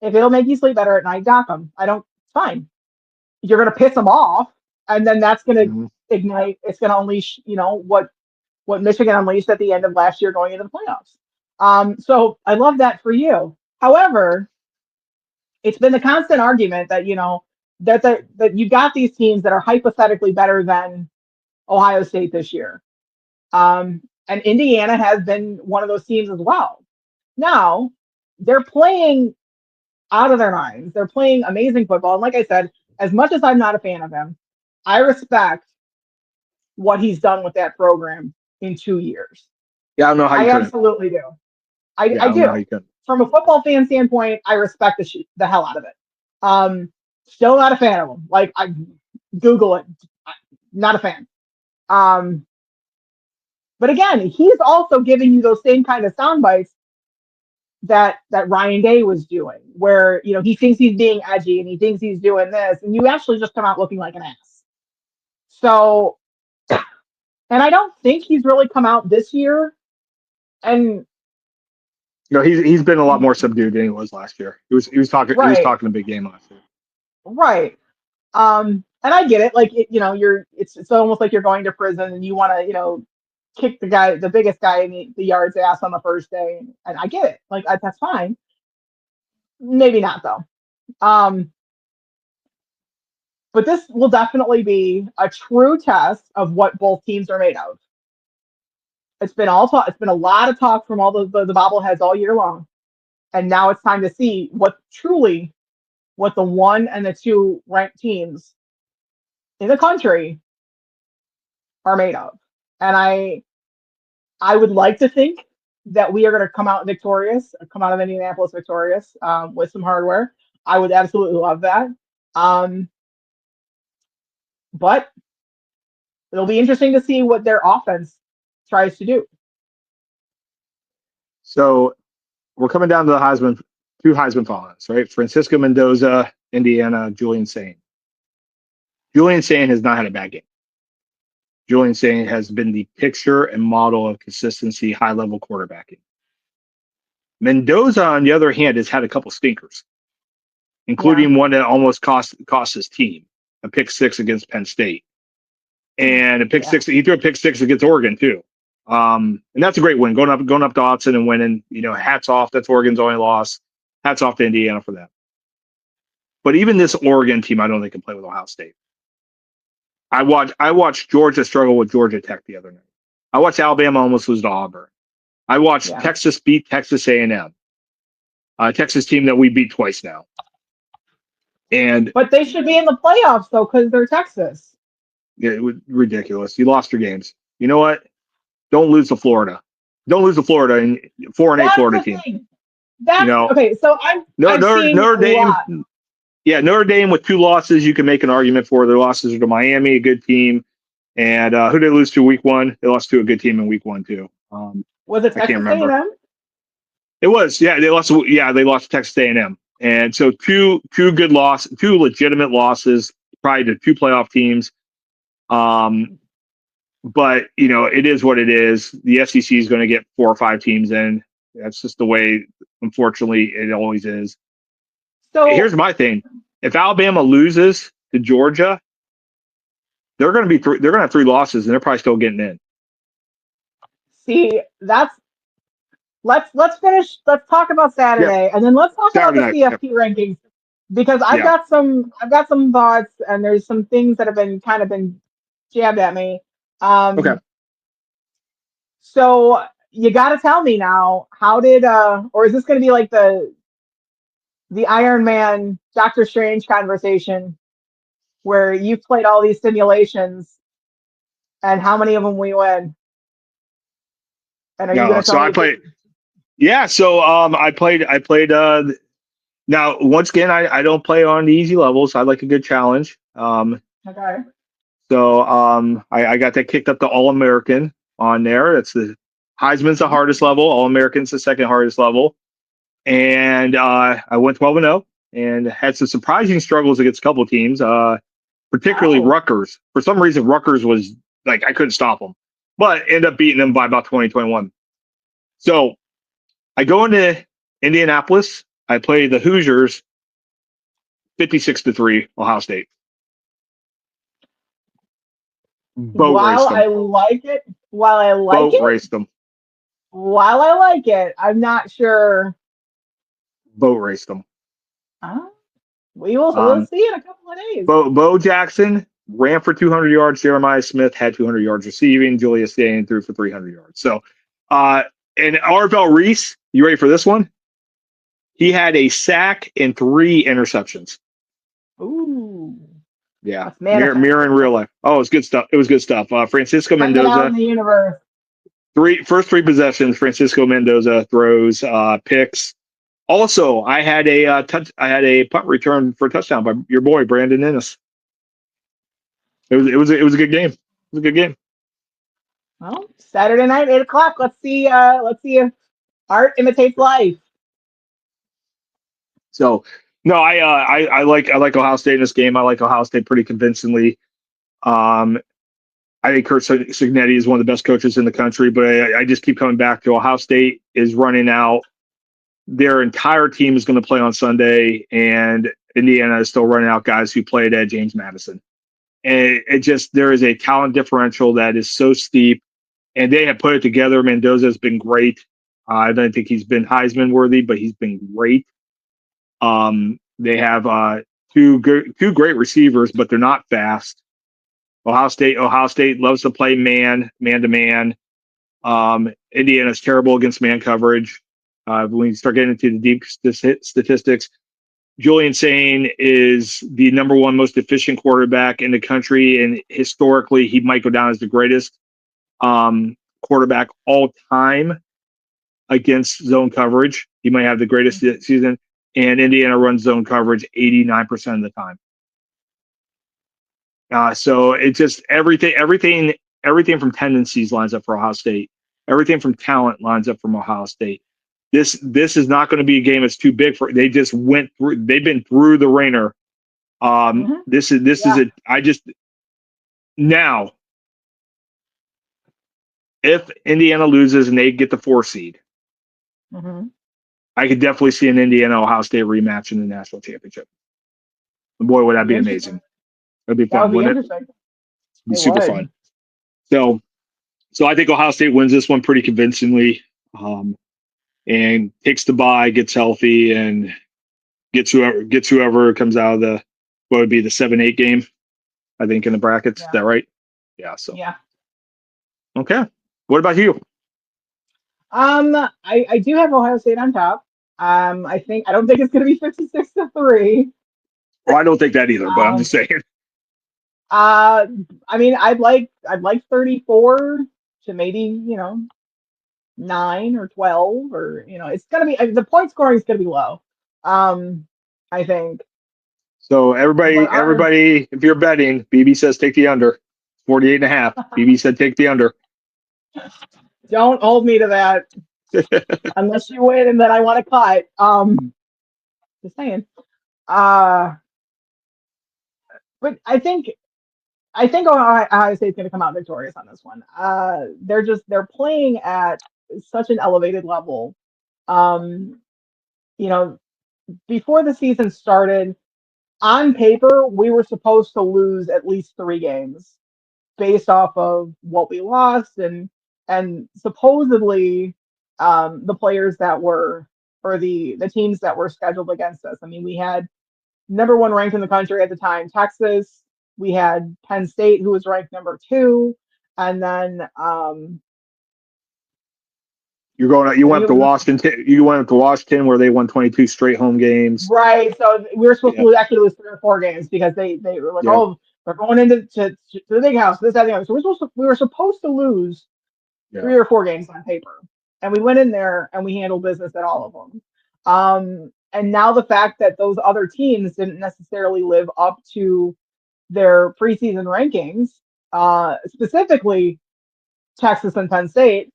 if it'll make you sleep better at night, dock them. I don't. It's fine. You're gonna piss them off, and then that's gonna Mhm. ignite. It's gonna unleash, what Michigan unleashed at the end of last year going into the playoffs. So I love that for you. However, it's been the constant argument that that you got these teams that are hypothetically better than Ohio State this year. And Indiana has been one of those teams as well. Now, they're playing out of their minds. They're playing amazing football. And like I said, as much as I'm not a fan of him, I respect what he's done with that program in 2 years. Yeah, I don't know how you I couldn't. absolutely do. Yeah, I I don't know how do. you couldn't. From a football fan standpoint, I respect the hell out of it. Still not a fan of him. Like, I Google it. Not a fan. Um, but again, he's also giving you those same kind of sound bites that Ryan Day was doing, where he thinks he's being edgy and he thinks he's doing this, and you actually just come out looking like an ass. So, and I don't think he's really come out this year. And He's been a lot more subdued than he was last year. He was right, talking a big game last year. right. And I get it. Like, it's almost like you're going to prison and you want to, kick the biggest guy in the yard's ass on the first day. And I get it. Like, that's fine. Maybe not though. Um, but this will definitely be a true test of what both teams are made of. It's been all talk. It's been a lot of talk from all the bobbleheads all year long, and now it's time to see what the 1 and the 2 ranked teams in the country are made of. And I would like to think that we are going to come out victorious, come out of Indianapolis victorious, with some hardware. I would absolutely love that. Um, but it'll be interesting to see what their offense tries to do. So we're coming down to the two Heisman finalists, right? Francisco Mendoza, Indiana, Julian Sain. Julian Sain has not had a bad game. Julian Sain has been the picture and model of consistency, high level quarterbacking. Mendoza, on the other hand, has had a couple stinkers, including Yeah. one that almost cost his team, a pick 6 against Penn State, and a pick Yeah. 6. He threw a pick 6 against Oregon too, and that's a great win. Going up to Autzen and winning. Hats off. That's Oregon's only loss. Hats off to Indiana for that. But even this Oregon team, I don't think can play with Ohio State. I watched Georgia struggle with Georgia Tech the other night. I watched Alabama almost lose to Auburn. I watched Yeah. Texas beat Texas A&M, Texas team that we beat twice now. But they should be in the playoffs though, because they're Texas. Yeah, it was ridiculous. You lost your games. You know what? Don't lose to Florida. Don't lose to Florida and 4-8 That's Florida the team. thing. That's You know, okay. So I'm seeing Notre a Dame. lot. Yeah, Notre Dame with 2 losses, you can make an argument for. Their losses are to Miami, a good team, and who did they lose to week 1? They lost to a good team in week 1 too. Was it I can't Texas remember. A&M? It was, yeah, they lost. Yeah, they lost to Texas A&M, and so two legitimate losses, probably to 2 playoff teams. But it is what it is. The SEC is going to get 4 or 5 teams in. That's just the way, unfortunately, it always is. So Here's my thing: if Alabama loses to Georgia, they're going to they're going to have 3 losses, and they're probably still getting in. see, let's finish. Let's talk about Saturday, and then let's talk about Saturday the night. CFP rankings because Yeah. I've got some thoughts, and there's some things that have been jabbed at me. Okay. So you got to tell me now, how did or is this going to be like the Iron Man Doctor Strange conversation where you played all these simulations and how many of them we win? And are you going No, to so tell I me? played. Yeah, so I played. Now once again, I don't play on the easy levels. I like a good challenge. Okay. So I got that kicked up to All American. on there. That's the Heisman's the hardest level. All American's the second hardest level. And I went 12-0 and had some surprising struggles against a couple of teams, particularly Wow. Rutgers. For some reason, Rutgers was like, I couldn't stop them, but ended up beating them by about 20-21. So I go into Indianapolis. I play the Hoosiers 56-3, Ohio State. Boat While raced them. I like it, while I like Boat it, raced them. while I like it, I'm not sure. Boat raced them. Uh, we'll Um, see in a couple of days. Bo Jackson ran for 200 yards. Jeremiah Smith had 200 yards receiving. Julius Dane threw for 300 yards. So, and Arvell Reese, you ready for this one? He had a sack and 3 interceptions. Ooh, Yeah, let's manifest. mirror in real life. Oh, it was good stuff. It was good stuff. Francisco Send it out Mendoza, in the universe. first three possessions. Francisco Mendoza throws picks. Also, I had a punt return for a touchdown by your boy Brandon Ennis. It was a good game. It was a good game. Well, Saturday night, 8 o'clock. Let's see. Let's see if art imitates life. So no, I like Ohio State in this game. I like Ohio State pretty convincingly. Um, I think Kurt Cignetti is one of the best coaches in the country, but I just keep coming back to Ohio State is running out. Their entire team is going to play on Sunday, and Indiana is still running out guys who played at James Madison. And it just there is a talent differential that is so steep, and they have put it together. Mendoza has been great. I don't think he's been Heisman worthy, but he's been great. They have two great receivers, but they're not fast. Ohio State loves to play man to man. Indiana's terrible against man coverage. When you start getting into the deep statistics, Julian Sain is the number one most efficient quarterback in the country, and historically, he might go down as the greatest quarterback all time against zone coverage. He might have the greatest season, and Indiana runs zone coverage 89% of the time. So it's just everything from tendencies lines up for Ohio State. Everything from talent lines up from Ohio State. This is not going to be a game that's too big for. They just went through. They've been through the ringer. This is a. I just now, if Indiana loses and they get the 4 seed, I could definitely see an Indiana Ohio State rematch in the national championship. And boy, would that be amazing! That'd be fun. That would be Wouldn't it? interesting. It'd be super fun. So I think Ohio State wins this one pretty convincingly, and takes the bye, gets healthy, and gets whoever comes out of what would be the 7-8 game, I think, in the brackets. Yeah. Is that right? Yeah. So yeah. Okay. What about you? I do have Ohio State on top. I don't think it's going to be 56-3. Well, I don't think that either, but I'm just saying. I mean, I'd like 34 to maybe 9 or 12, or it's gonna be the point scoring is gonna be low. I think. So everybody, if you're betting, BB says take the under. 48.5. BB said take the under. Don't hold me to that unless you win and then I want to cut. Just saying. But I think Ohio State's going to come out victorious on this one. They're playing at such an elevated level. Before the season started, on paper, we were supposed to lose at least 3 games based off of what we lost and supposedly the players that were or the teams that were scheduled against us. I mean, we had number 1 ranked in the country at the time, Texas. We had Penn State, who was ranked number 2, and then you went to Washington. You went to Washington where they won 22 straight home games. Right. So we were supposed to actually lose 3 or 4 games because they were like, oh, we're going into to the big house. This, that, and the other. So we were supposed to lose 3 or 4 games on paper, and we went in there and we handled business at all of them. And now the fact that those other teams didn't necessarily live up to their preseason rankings, specifically Texas and Penn State,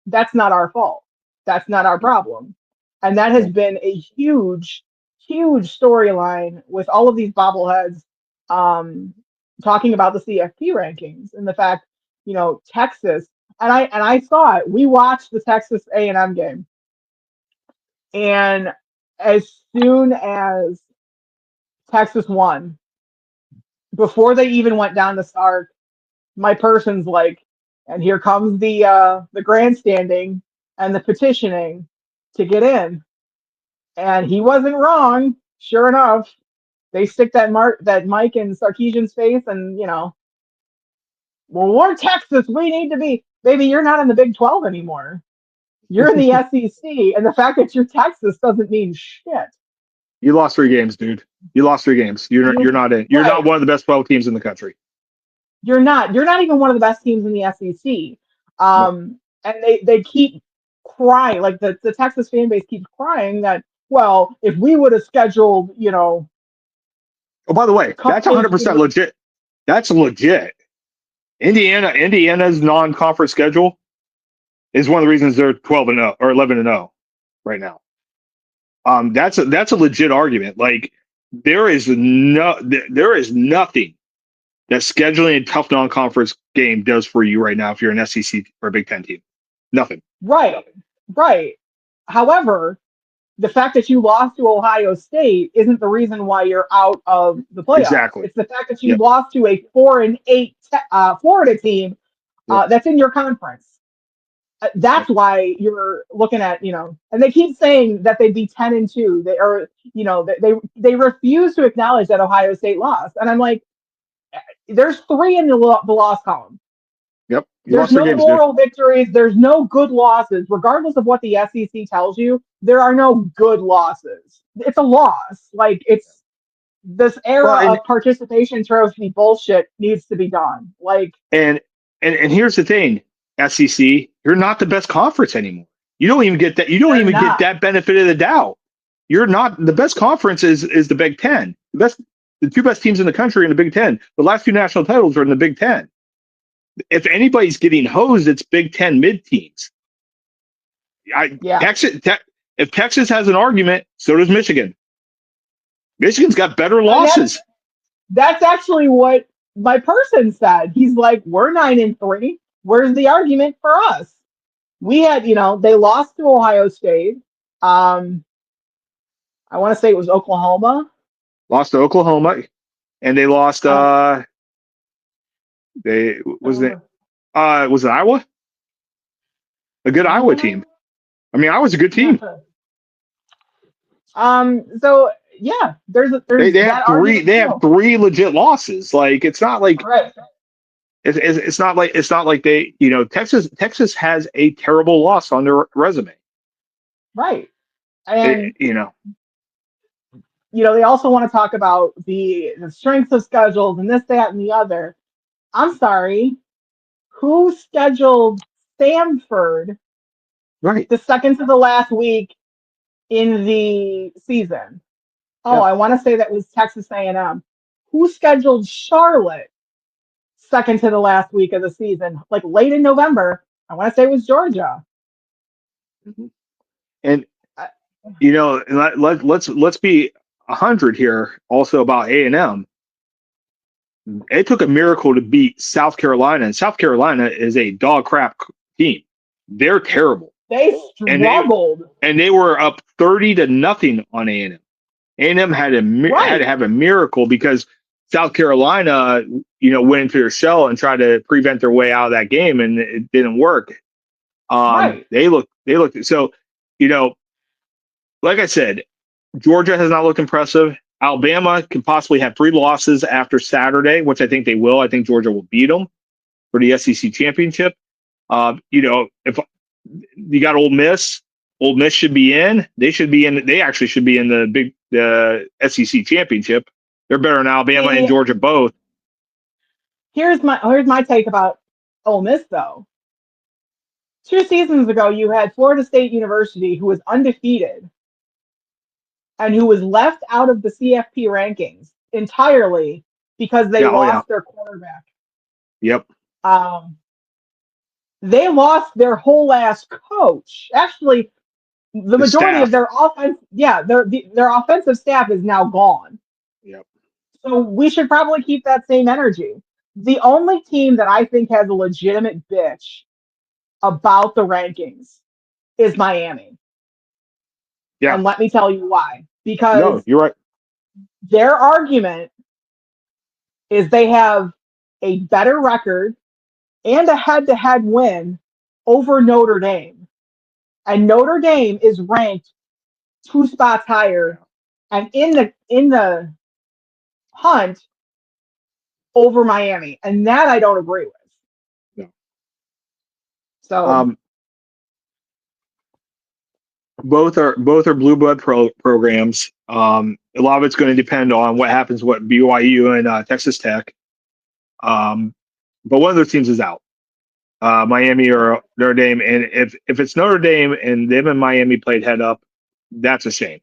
that's not our fault. That's not our problem. And that has been a huge, huge storyline with all of these bobbleheads um, talking about the CFP rankings and the fact, Texas, and I saw it. We watched the Texas A&M game, and as soon as Texas won, before they even went down to Stark, my person's like, and here comes the grandstanding and the petitioning to get in. And he wasn't wrong. Sure enough, they stick that mic in Sarkeesian's face, and well, we're Texas. We need to be. Baby, you're not in the Big 12 anymore. You're in the SEC, and the fact that you're Texas doesn't mean shit. You lost 3 games, dude. You lost 3 games. You're not in. You're not one of the best 12 teams in the country. You're not. You're not even one of the best teams in the SEC. And they keep crying, like the Texas fan base keeps crying that, well, if we would have scheduled, Oh, by the way, that's 100% legit. That's legit. Indiana's non-conference schedule is one of the reasons they're 12-0 or 11-0 right now. That's a legit argument. Like there is nothing that scheduling a tough non-conference game does for you right now if you're an SEC or a Big Ten team. Nothing. Right. However, the fact that you lost to Ohio State isn't the reason why you're out of the playoffs. Exactly. It's the fact that you lost to a 4-8 Florida team that's in your conference. That's why you're looking at, and they keep saying that they'd be 10-2. They refuse to acknowledge that Ohio State lost. And I'm like, there's 3 in the loss column. Yep. There's no moral victories. There's no good losses. Regardless of what the SEC tells you, there are no good losses. It's a loss. Like it's this era of participation trophy bullshit needs to be done. Like and here's the thing, SEC, you're not the best conference anymore. You don't even get that. You don't even get that benefit of the doubt. You're not the best conference is the Big Ten. The 2 best teams in the country in the Big Ten. The last 2 national titles are in the Big Ten. If anybody's getting hosed, it's Big Ten mid teams. If Texas has an argument, so does Michigan. Michigan's got better losses. That's actually what my person said. He's like, we're 9-3. Where's the argument for us? We had, they lost to Ohio State. I want to say it was Oklahoma. Lost to Oklahoma, and they lost. Was it Iowa? A good Iowa team. I mean, Iowa's a good team. So yeah, there's they have 3 3 legit losses. Like it's not like it's not like they Texas has a terrible loss on their resume. Right. And they also want to talk about the strength of schedules and this, that, and the other. I'm sorry. Who scheduled Stanford the second to the last week in the season? Oh, I want to say that was Texas A&M. Who scheduled Charlotte second to the last week of the season, like late in November? I want to say it was Georgia. And let's be 100 here also about A&M. It took a miracle to beat South Carolina, and South Carolina is a dog crap team. They're terrible. They struggled, and they were up 30-0 on A&M. A&M had to have a miracle because South Carolina, went into their shell and tried to prevent their way out of that game, and it didn't work. They looked so, like I said, Georgia has not looked impressive. Alabama can possibly have 3 losses after Saturday, which I think they will. I think Georgia will beat them for the SEC championship. If you got Ole Miss should be in. They actually should be in the SEC championship. They're better than Alabama and Georgia both. Here's my take about Ole Miss, though. 2 seasons ago, you had Florida State University, who was undefeated and who was left out of the CFP rankings entirely because they lost their quarterback. Yep. they lost their whole ass coach. Actually, the The majority of staff. their offense, yeah, their offensive staff is now gone. Yep. So we should probably keep that same energy. The only team that I think has a legitimate bitch about the rankings is Miami. Yeah. And let me tell you why. No, Because you're right. their argument is they have a better record and a head to head win over Notre Dame. And Notre Dame is ranked two spots higher and in the hunt over Miami. And that I don't agree with. No. So Um, both are blue blood programs. A lot of it's going to depend on what happens with BYU and Texas Tech. But one of those teams is out. Miami or Notre Dame, and if it's Notre Dame and them and Miami played head up, that's a shame.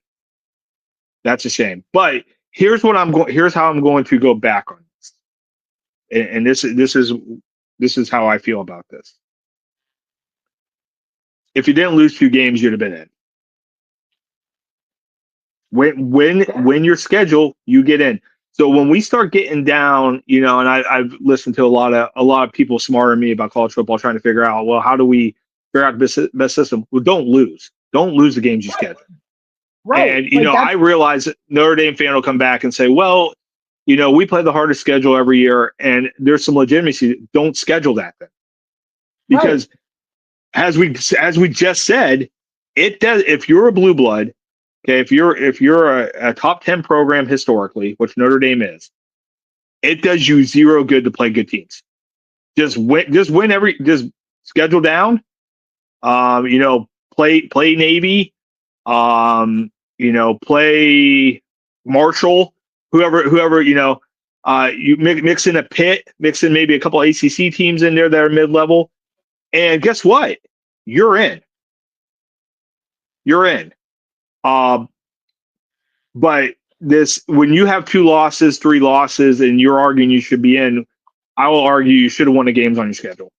That's a shame. But here's what I'm going. Here's how I'm going to go back on this, and this is how I feel about this. If you didn't lose 2 games, you'd have been in. When your schedule, you get in. So when we start getting down, and I've listened to a lot of people smarter than me about college football, trying to figure out, well, how do we figure out the best system? Well, don't lose. Don't lose the games you schedule. right. And Like I that's realize that Notre Dame fan will come back and say, well, we play the hardest schedule every year, and there's some legitimacy. Don't schedule that then, right. because as we just said, it does. If you're a blue blood, okay, if you're a top 10 program historically, which Notre Dame is, it does you zero good to play good teams. Just schedule down. Play Navy. Play Marshall. Whoever. You mix in a Pitt, mix in maybe a couple ACC teams in there that are mid level, and guess what? You're in. You're in. Um, But when you have 2 losses, 3 losses, and you're arguing you should be in, I will argue you should have won the games on your schedule.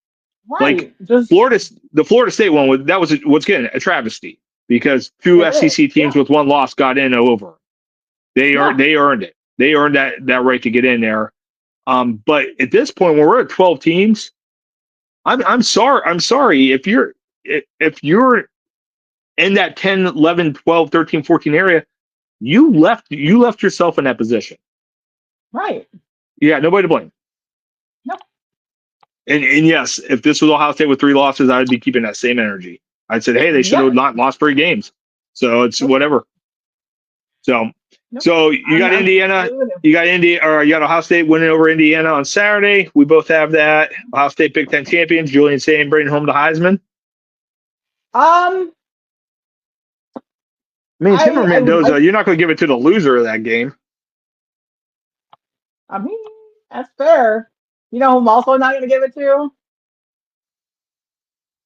Like Right. Just the Florida State one was what's getting a travesty, because 2 it is. SEC teams Yeah. with 1 loss got in over. They Yeah. earned it. They earned that right to get in there. But at this point, when we're at 12 teams, I'm sorry. I'm sorry if you're in that 10, 11, 12, 13, 14 area. You left yourself in that position. Right. You got nobody to blame. No. And yes, if this was Ohio State with 3 losses, I would be keeping that same energy. I'd say, hey, they should have Yep. not lost 3 games. So it's Nope. whatever. So Nope. so you got I'm Indiana, completely with you got Ohio State winning over Indiana on Saturday. We both have that. Ohio State Big Ten champions, Julian Sain bringing home the Heisman. you. I mean, Timmer I like. Mendoza, you're not going to give it to the loser of that game. I mean, that's fair. You know who I'm also not going to give it to?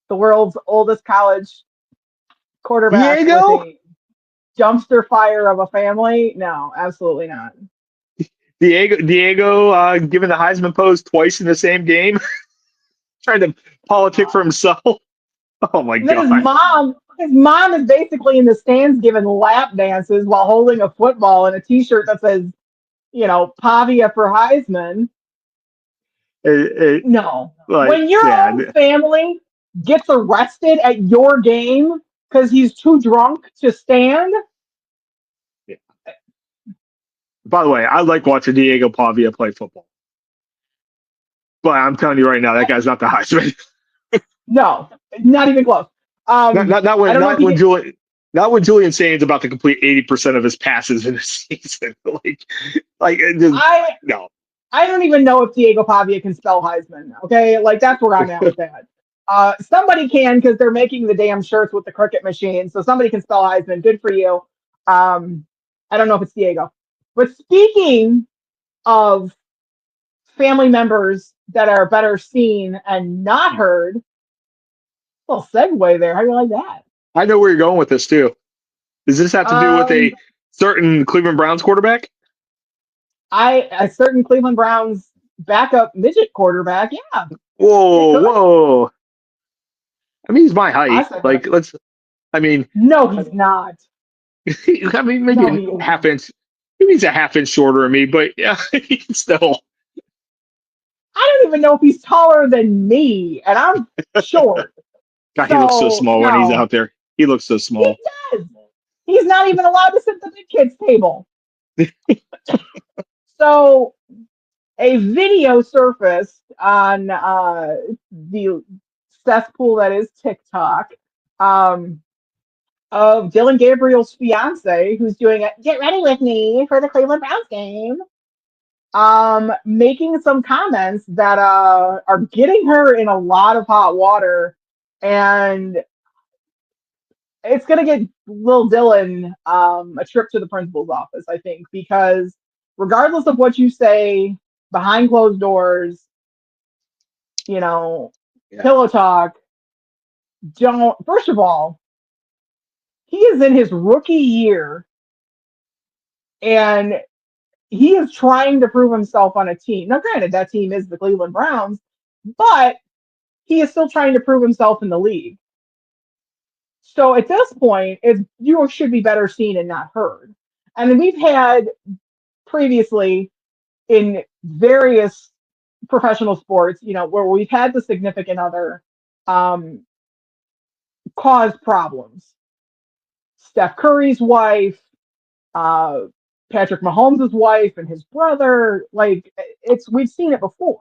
The world's oldest college quarterback with Diego, a dumpster fire of a family. No, absolutely not. Diego, giving the Heisman pose twice in the same game, trying to politic for himself. Oh my And then god! his mom is basically in the stands giving lap dances while holding a football and a T-shirt that says, Pavia for Heisman. No, Like, when your yeah, own family gets arrested at your game because he's too drunk to stand. yeah. By the way, I like watching Diego Pavia play football, but I'm telling you right now, that guy's not the Heisman. No, not even close. Not I when don't know if not he when did. Julian not when Julian Sain's about to complete 80% of his passes in a season. like it just, I no. I don't even know if Diego Pavia can spell Heisman. Okay, like that's where I'm at with that. Somebody can because they're making the damn shirts with the cricket machine, so somebody can spell Heisman. Good for you. I don't know if it's Diego. But speaking of family members that are better seen and not heard, little segue there. How do you like that? I know where you're going with this too. Does this have to do with Um, a certain Cleveland Browns quarterback? a certain Cleveland Browns backup midget quarterback. Yeah, it Whoa, could. whoa. I mean, he's my I height. said that. Like, let's. I mean, No, he's not. I mean, No, maybe he a half isn't. inch. Maybe he's a half inch shorter than me, but yeah, he can still. I don't even know if he's taller than me, and I'm short. God, he looks so So small when he's no, out there. He looks so he small. does. He's not even allowed to sit at the big kids table. So a video surfaced on the cesspool that is TikTok um, of Dylan Gabriel's fiance, who's doing a "Get ready with me" for the Cleveland Browns game, making some comments that are getting her in a lot of hot water, and it's going to get Lil Dylan a trip to the principal's office, I think, because regardless of what you say behind closed doors, you know, Yeah. pillow talk, don't, first of all, he is in his rookie year and he is trying to prove himself on a team. Now, granted, that team is the Cleveland Browns, but he is still trying to prove himself in the league. So at this point, you should be better seen and not heard. And we've had previously in various professional sports, where we've had the significant other um, cause problems. Steph Curry's wife, uh, Patrick Mahomes' wife, and his brother. Like we've seen it before.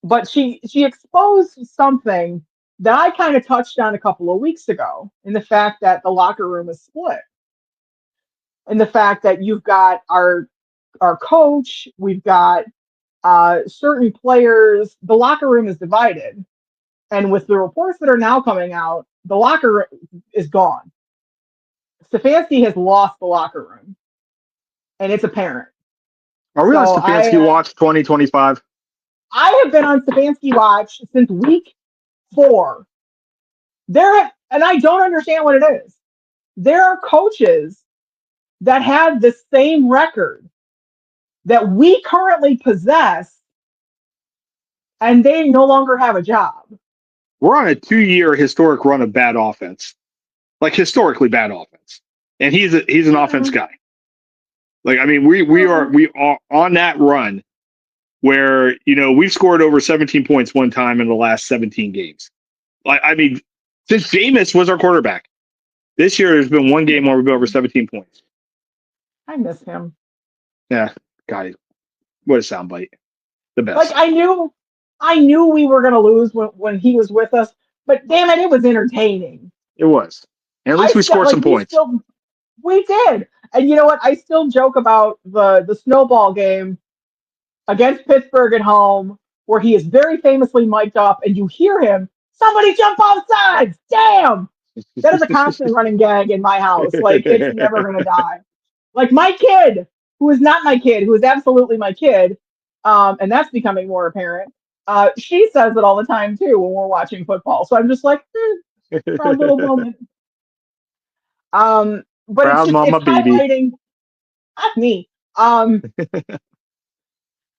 But she exposed something that I kind of touched on a couple of weeks ago in the fact that the locker room is split. And the fact that you've got our coach, we've got certain players, the locker room is divided. And with the reports that are now coming out, the locker room is gone. Stefanski has lost the locker room, and it's apparent. Are we on So Stefanski Watch 2025? I have been on Stefanski watch since week 4. And I don't understand what it is. There are coaches that have the same record that we currently possess, and they no longer have a job. We're on a 2-year historic run of bad offense, like historically bad offense, and he's an offense Mhm. guy. Like, I mean, we are on that run where we've scored over 17 points one time in the last 17 games. Like, I mean, since Jameis was our quarterback, this year there's been one game where we've been over 17 points. I miss him. Yeah, God, what a soundbite. The Like best. I knew we were gonna lose when he was with us, but damn it was entertaining. It was. And at I least we still scored like some points. we did. And you know what? I still joke about the snowball game against Pittsburgh at home, where he is very famously mic'd up, and you hear him, "Somebody jump off sides!" Damn, that is a constant running gag in my house. Like it's never gonna die. Like my kid, who is not my kid, who is absolutely my kid, and that's becoming more apparent. She says it all the time too when we're watching football. So I'm just like, proud little moment. But Proud it's mama baby. highlighting not me.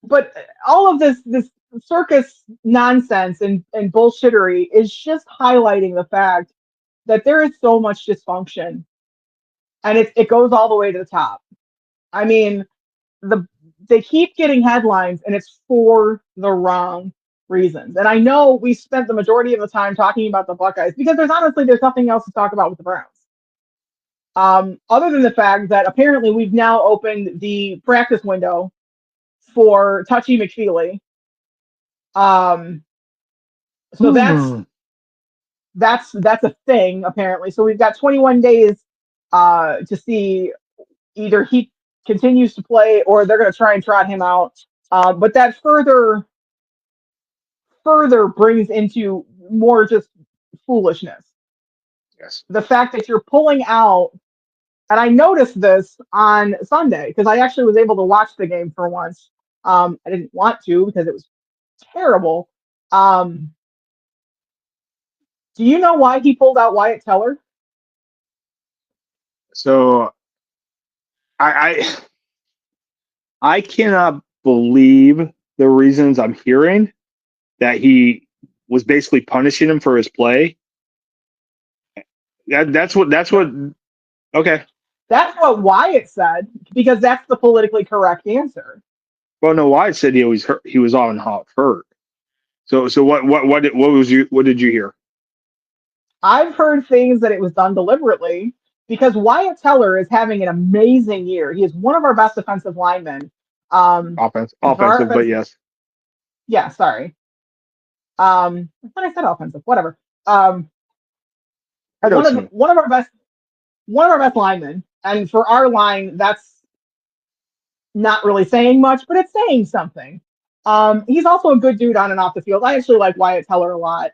But all of this circus nonsense and bullshittery is just highlighting the fact that there is so much dysfunction, and it goes all the way to the top. I mean, they keep getting headlines, and it's for the wrong reasons. And I know we spent the majority of the time talking about the Buckeyes because there's nothing else to talk about with the Browns. Other than the fact that apparently we've now opened the practice window for Touchy McFeely. Um, so that's a thing apparently. So we've got 21 days to see either he continues to play or they're going to try and trot him out. But that further brings into more just foolishness. Yes. The fact that you're pulling out, and I noticed this on Sunday because I actually was able to watch the game for once. I didn't want to because it was terrible. Um, do you know why he pulled out Wyatt Teller? So I I cannot believe the reasons I'm hearing that he was basically punishing him for his play. That's what. Okay. That's what Wyatt said because that's the politically correct answer. Well, no, Wyatt said he was hurt. He was on hurt. So what did you hear? I've heard things that it was done deliberately because Wyatt Teller is having an amazing year. He is one of our best defensive linemen. And for our Offensive, but yes. Yeah, sorry. I thought I said offensive. Whatever. I know what you mean. One of our best linemen, and for our line, that's not really saying much, but it's saying something. He's also a good dude on and off the field. I actually like Wyatt Teller a lot.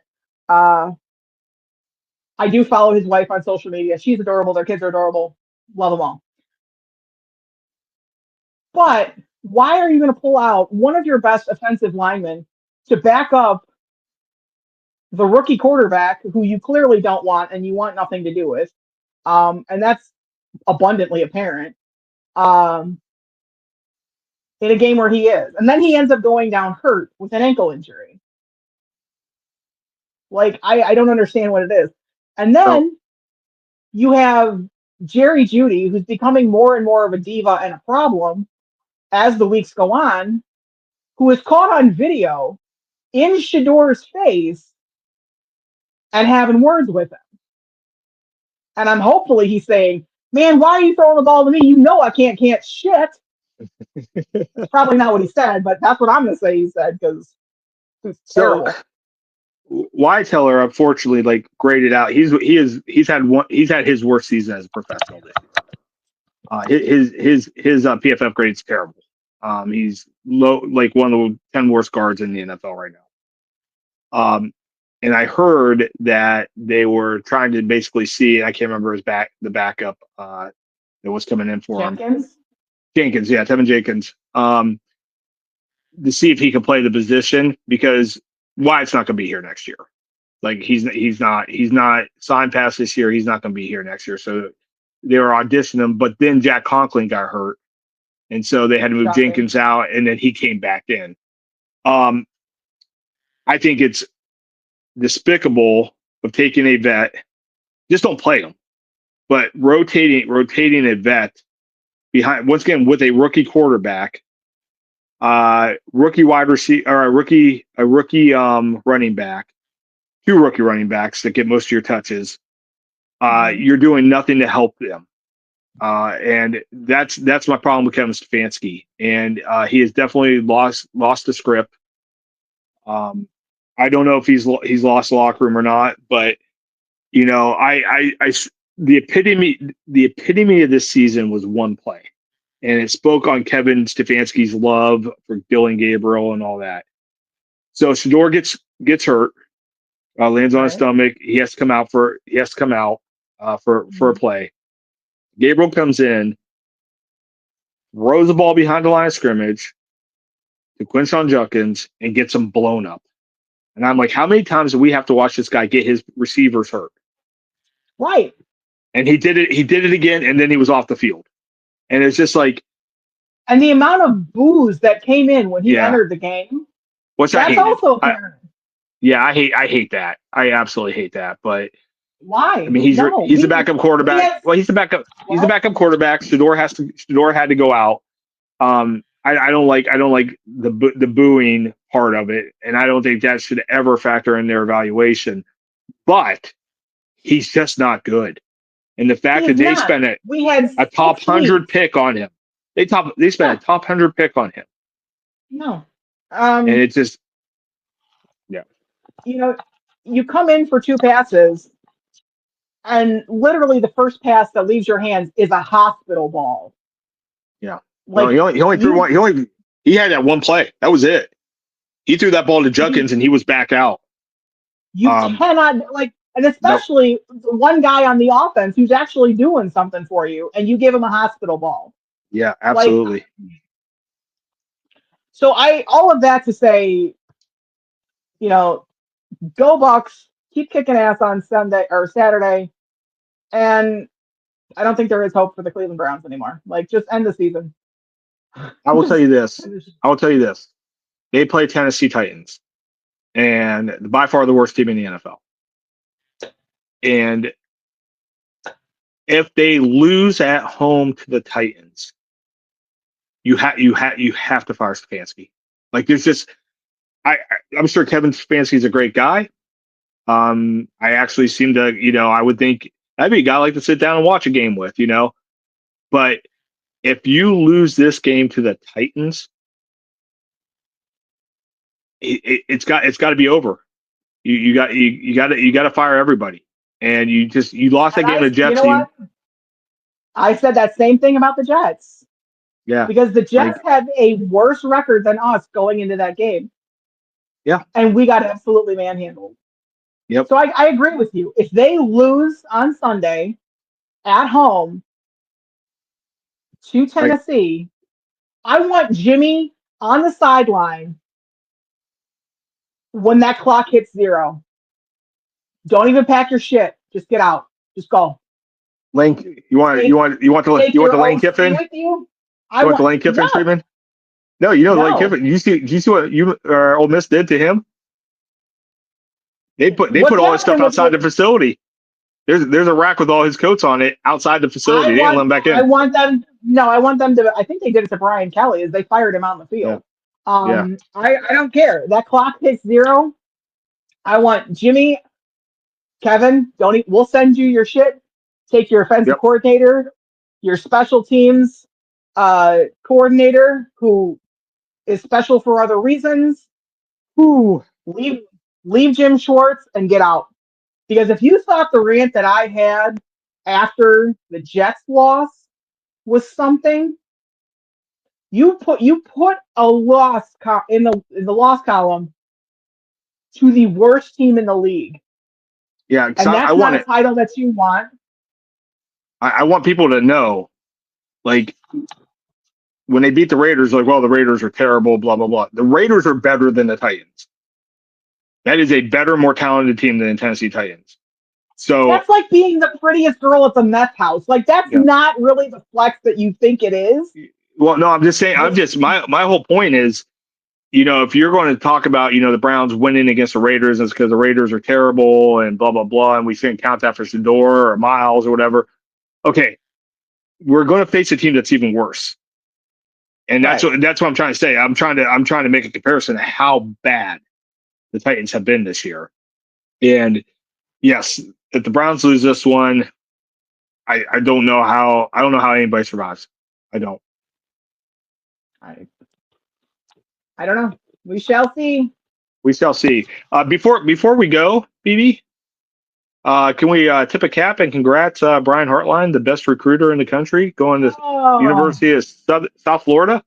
I do follow his wife on social media. She's adorable. Their kids are adorable. Love them all. But why are you going to pull out one of your best offensive linemen to back up the rookie quarterback who you clearly don't want and you want nothing to do with? And that's abundantly apparent in a game where he is. And then he ends up going down hurt with an ankle injury. Like, I don't understand what it is. And then you have Jerry Jeudy, who's becoming more and more of a diva and a problem as the weeks go on, who is caught on video in Shador's face and having words with him. And I'm hopefully he's saying, man, why are you throwing the ball to me? You know I can't shit. It's probably not what he said, but that's what I'm going to say he said because it's terrible. Wyatt Teller, unfortunately, like graded out. He's had his worst season as a professional this year. His PFF grade is terrible. He's low, like one of the 10 worst guards in the NFL right now. And I heard that they were trying to basically see. I can't remember the backup that was coming in for him. Jenkins, yeah, Tevin Jenkins. To see if he can play the position because Wyatt's not going to be here next year. Like he's not signed past this year. He's not going to be here next year. So they were auditioning him, but then Jack Conklin got hurt, and so they had to move Jenkins out, and then he came back in. I think it's despicable of taking a vet. Just don't play him, but rotating a vet behind once again with a rookie quarterback. Rookie wide receiver or a rookie running back, 2 rookie running backs that get most of your touches. You're doing nothing to help them. And that's my problem with Kevin Stefanski. And he has definitely lost the script. I don't know if he's lost the locker room or not, but you know, the epitome of this season was one play. And it spoke on Kevin Stefanski's love for Dylan Gabriel and all that. So Shador gets hurt, lands on his stomach. He has to come out for a play. Gabriel comes in, throws the ball behind the line of scrimmage to Quinshon Judkins and gets him blown up. And I'm like, how many times do we have to watch this guy get his receivers hurt? Right. And he did it again, and then he was off the field. And it's just like, and the amount of boos that came in when he entered the game, that's also apparent. I hate that. I absolutely hate that. But why? I mean, he's a backup quarterback. He's the backup. He's the backup quarterback. Shador had to go out. I don't like the booing part of it, and I don't think that should ever factor in their evaluation. But he's just not good. And the fact that they spent a top 100 pick on him. They spent a top 100 pick on him. No. And it's just, you know, you come in for 2 passes, and literally the first pass that leaves your hands is a hospital ball. Yeah. Like, no, he only threw one. He had that one play. That was it. He threw that ball to Judkins, and he was back out. You cannot, and especially one guy on the offense who's actually doing something for you, and you give him a hospital ball. Yeah, absolutely. So all of that to say, you know, go Bucks, keep kicking ass on Sunday or Saturday, and I don't think there is hope for the Cleveland Browns anymore. Like, just end the season. I will tell you this. They play Tennessee Titans. and by far the worst team in the NFL. And if they lose at home to the Titans, you have to fire Stefanski. Like there's just I'm sure Kevin Stefanski is a great guy. I actually seem to, I would think that'd be a guy I like to sit down and watch a game with, But if you lose this game to the Titans, it's got to be over. You got to fire everybody, and you lost that game to the You Jets. know what? I said that same thing about the Jets. Yeah, because the Jets had a worse record than us going into that game. Yeah, and we got absolutely manhandled. Yep. So I agree with you. If they lose on Sunday at home to Tennessee, I want Jimmy on the sideline when that clock hits 0. Don't even pack your shit. Just get out. Just go. Lane, you want the Lane Kiffin? With you? You want the Lane Kiffin treatment? No, Lane Kiffin. Do you see what Ole Miss did to him? They put all his stuff outside the facility. There's a rack with all his coats on it outside the facility. They didn't let him back in. I want them to. I think they did it to Brian Kelly. Is they fired him out in the field. Yeah. I don't care. That clock hits 0. I want Jimmy, Kevin. We'll send you your shit. Take your offensive coordinator, your special teams coordinator, who is special for other reasons. Leave Jim Schwartz and get out. Because if you thought the rant that I had after the Jets loss was something, you put a loss in the loss column to the worst team in the league. Yeah, and that's not a title that you want. I want people to know, like, when they beat the Raiders, like, well, the Raiders are terrible, blah, blah, blah. The Raiders are better than the Titans. That is a better, more talented team than the Tennessee Titans. So that's like being the prettiest girl at the meth house. Like, that's not really the flex that you think it is. Well, no, I'm just saying, my whole point is, if you're going to talk about, the Browns winning against the Raiders, it's because the Raiders are terrible and blah, blah, blah, and we shouldn't count that for Shador or Miles or whatever. Okay, we're going to face a team that's even worse. And that's what I'm trying to say. I'm trying to make a comparison to how bad the Titans have been this year. And yes, if the Browns lose this one, I don't know how anybody survives. I don't. I don't know. We shall see. We shall see. Before we go, BB, can we tip a cap and congrats Brian Hartline, the best recruiter in the country, going to University of South Florida?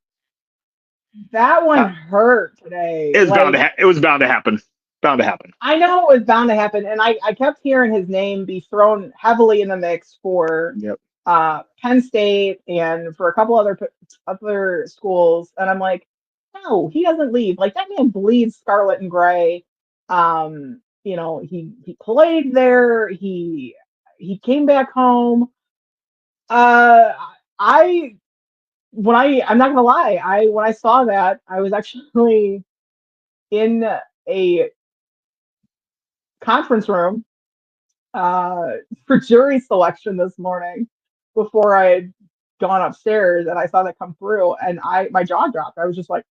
That one hurt today. It was bound to happen. Bound to happen. I know it was bound to happen, and I kept hearing his name be thrown heavily in the mix for Penn State and for a couple other schools, and I'm like, no, he doesn't leave. Like, that man bleeds scarlet and gray. He played there. He came back home. I'm not gonna lie. When I saw that, I was actually in a conference room for jury selection this morning before I had gone upstairs, and I saw that come through, and my jaw dropped. I was just like,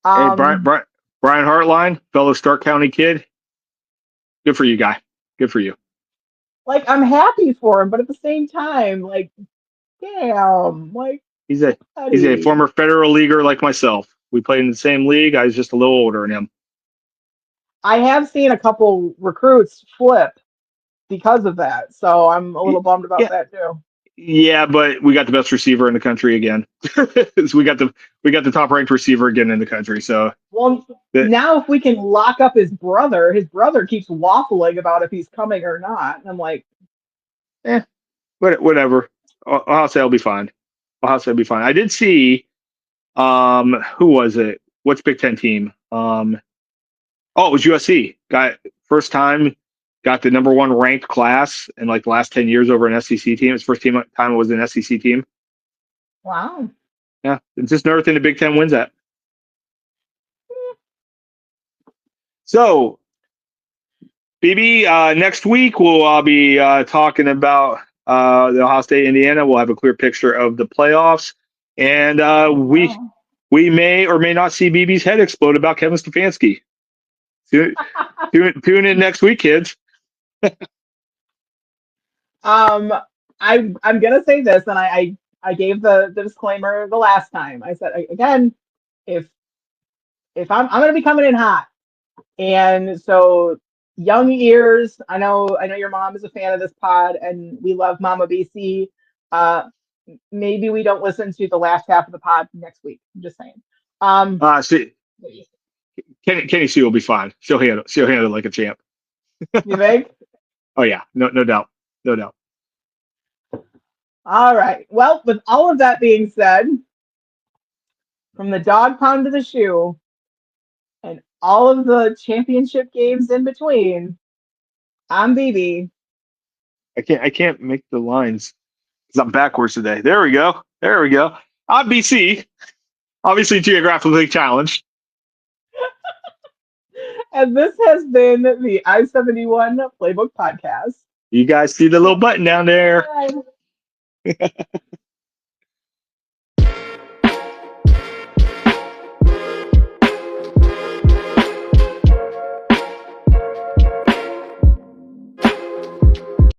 hey, Brian Hartline, fellow Stark County kid. Good for you, guy. Good for you. Like, I'm happy for him, but at the same time, like, damn, like, he's a former federal leaguer like myself. We played in the same league. I was just a little older than him. I have seen a couple recruits flip because of that, so I'm a little bummed about that too. Yeah, but we got the best receiver in the country again. So we got the top ranked receiver again in the country. So now if we can lock up his brother keeps waffling about if he's coming or not. And I'm like, whatever. I'll say I'll be fine. I did see, who was it? Which Big Ten team? It was USC. First time got the number 1 ranked class in like the last 10 years over an SEC team. It's first time it was an SEC team. Wow. Yeah, it's just another thing the Big Ten wins at. So, BB, next week we'll be talking about the Ohio State, Indiana. We'll have a clear picture of the playoffs, and Oh. we may or may not see BB's head explode about Kevin Stefanski. Tune in next week, kids. Um, I'm gonna say this, and I gave the disclaimer the last time. I said again, if I'm gonna be coming in hot, and so young ears. I know your mom is a fan of this pod, and we love Mama BC. Uh, Maybe we don't listen to the last half of the pod next week. I'm just saying. Um, See, Kenny C will be fine. She'll handle it like a champ. you think? Oh yeah, no doubt, no doubt. All right. Well, with all of that being said, from the dog pound to the shoe, and all of the championship games in between, I'm BB. I can't make the lines because I'm backwards today. There we go. There we go. I'm BC, obviously geographically challenged. And this has been the I-71 Playbook Podcast. You guys see the little button down there. Bye.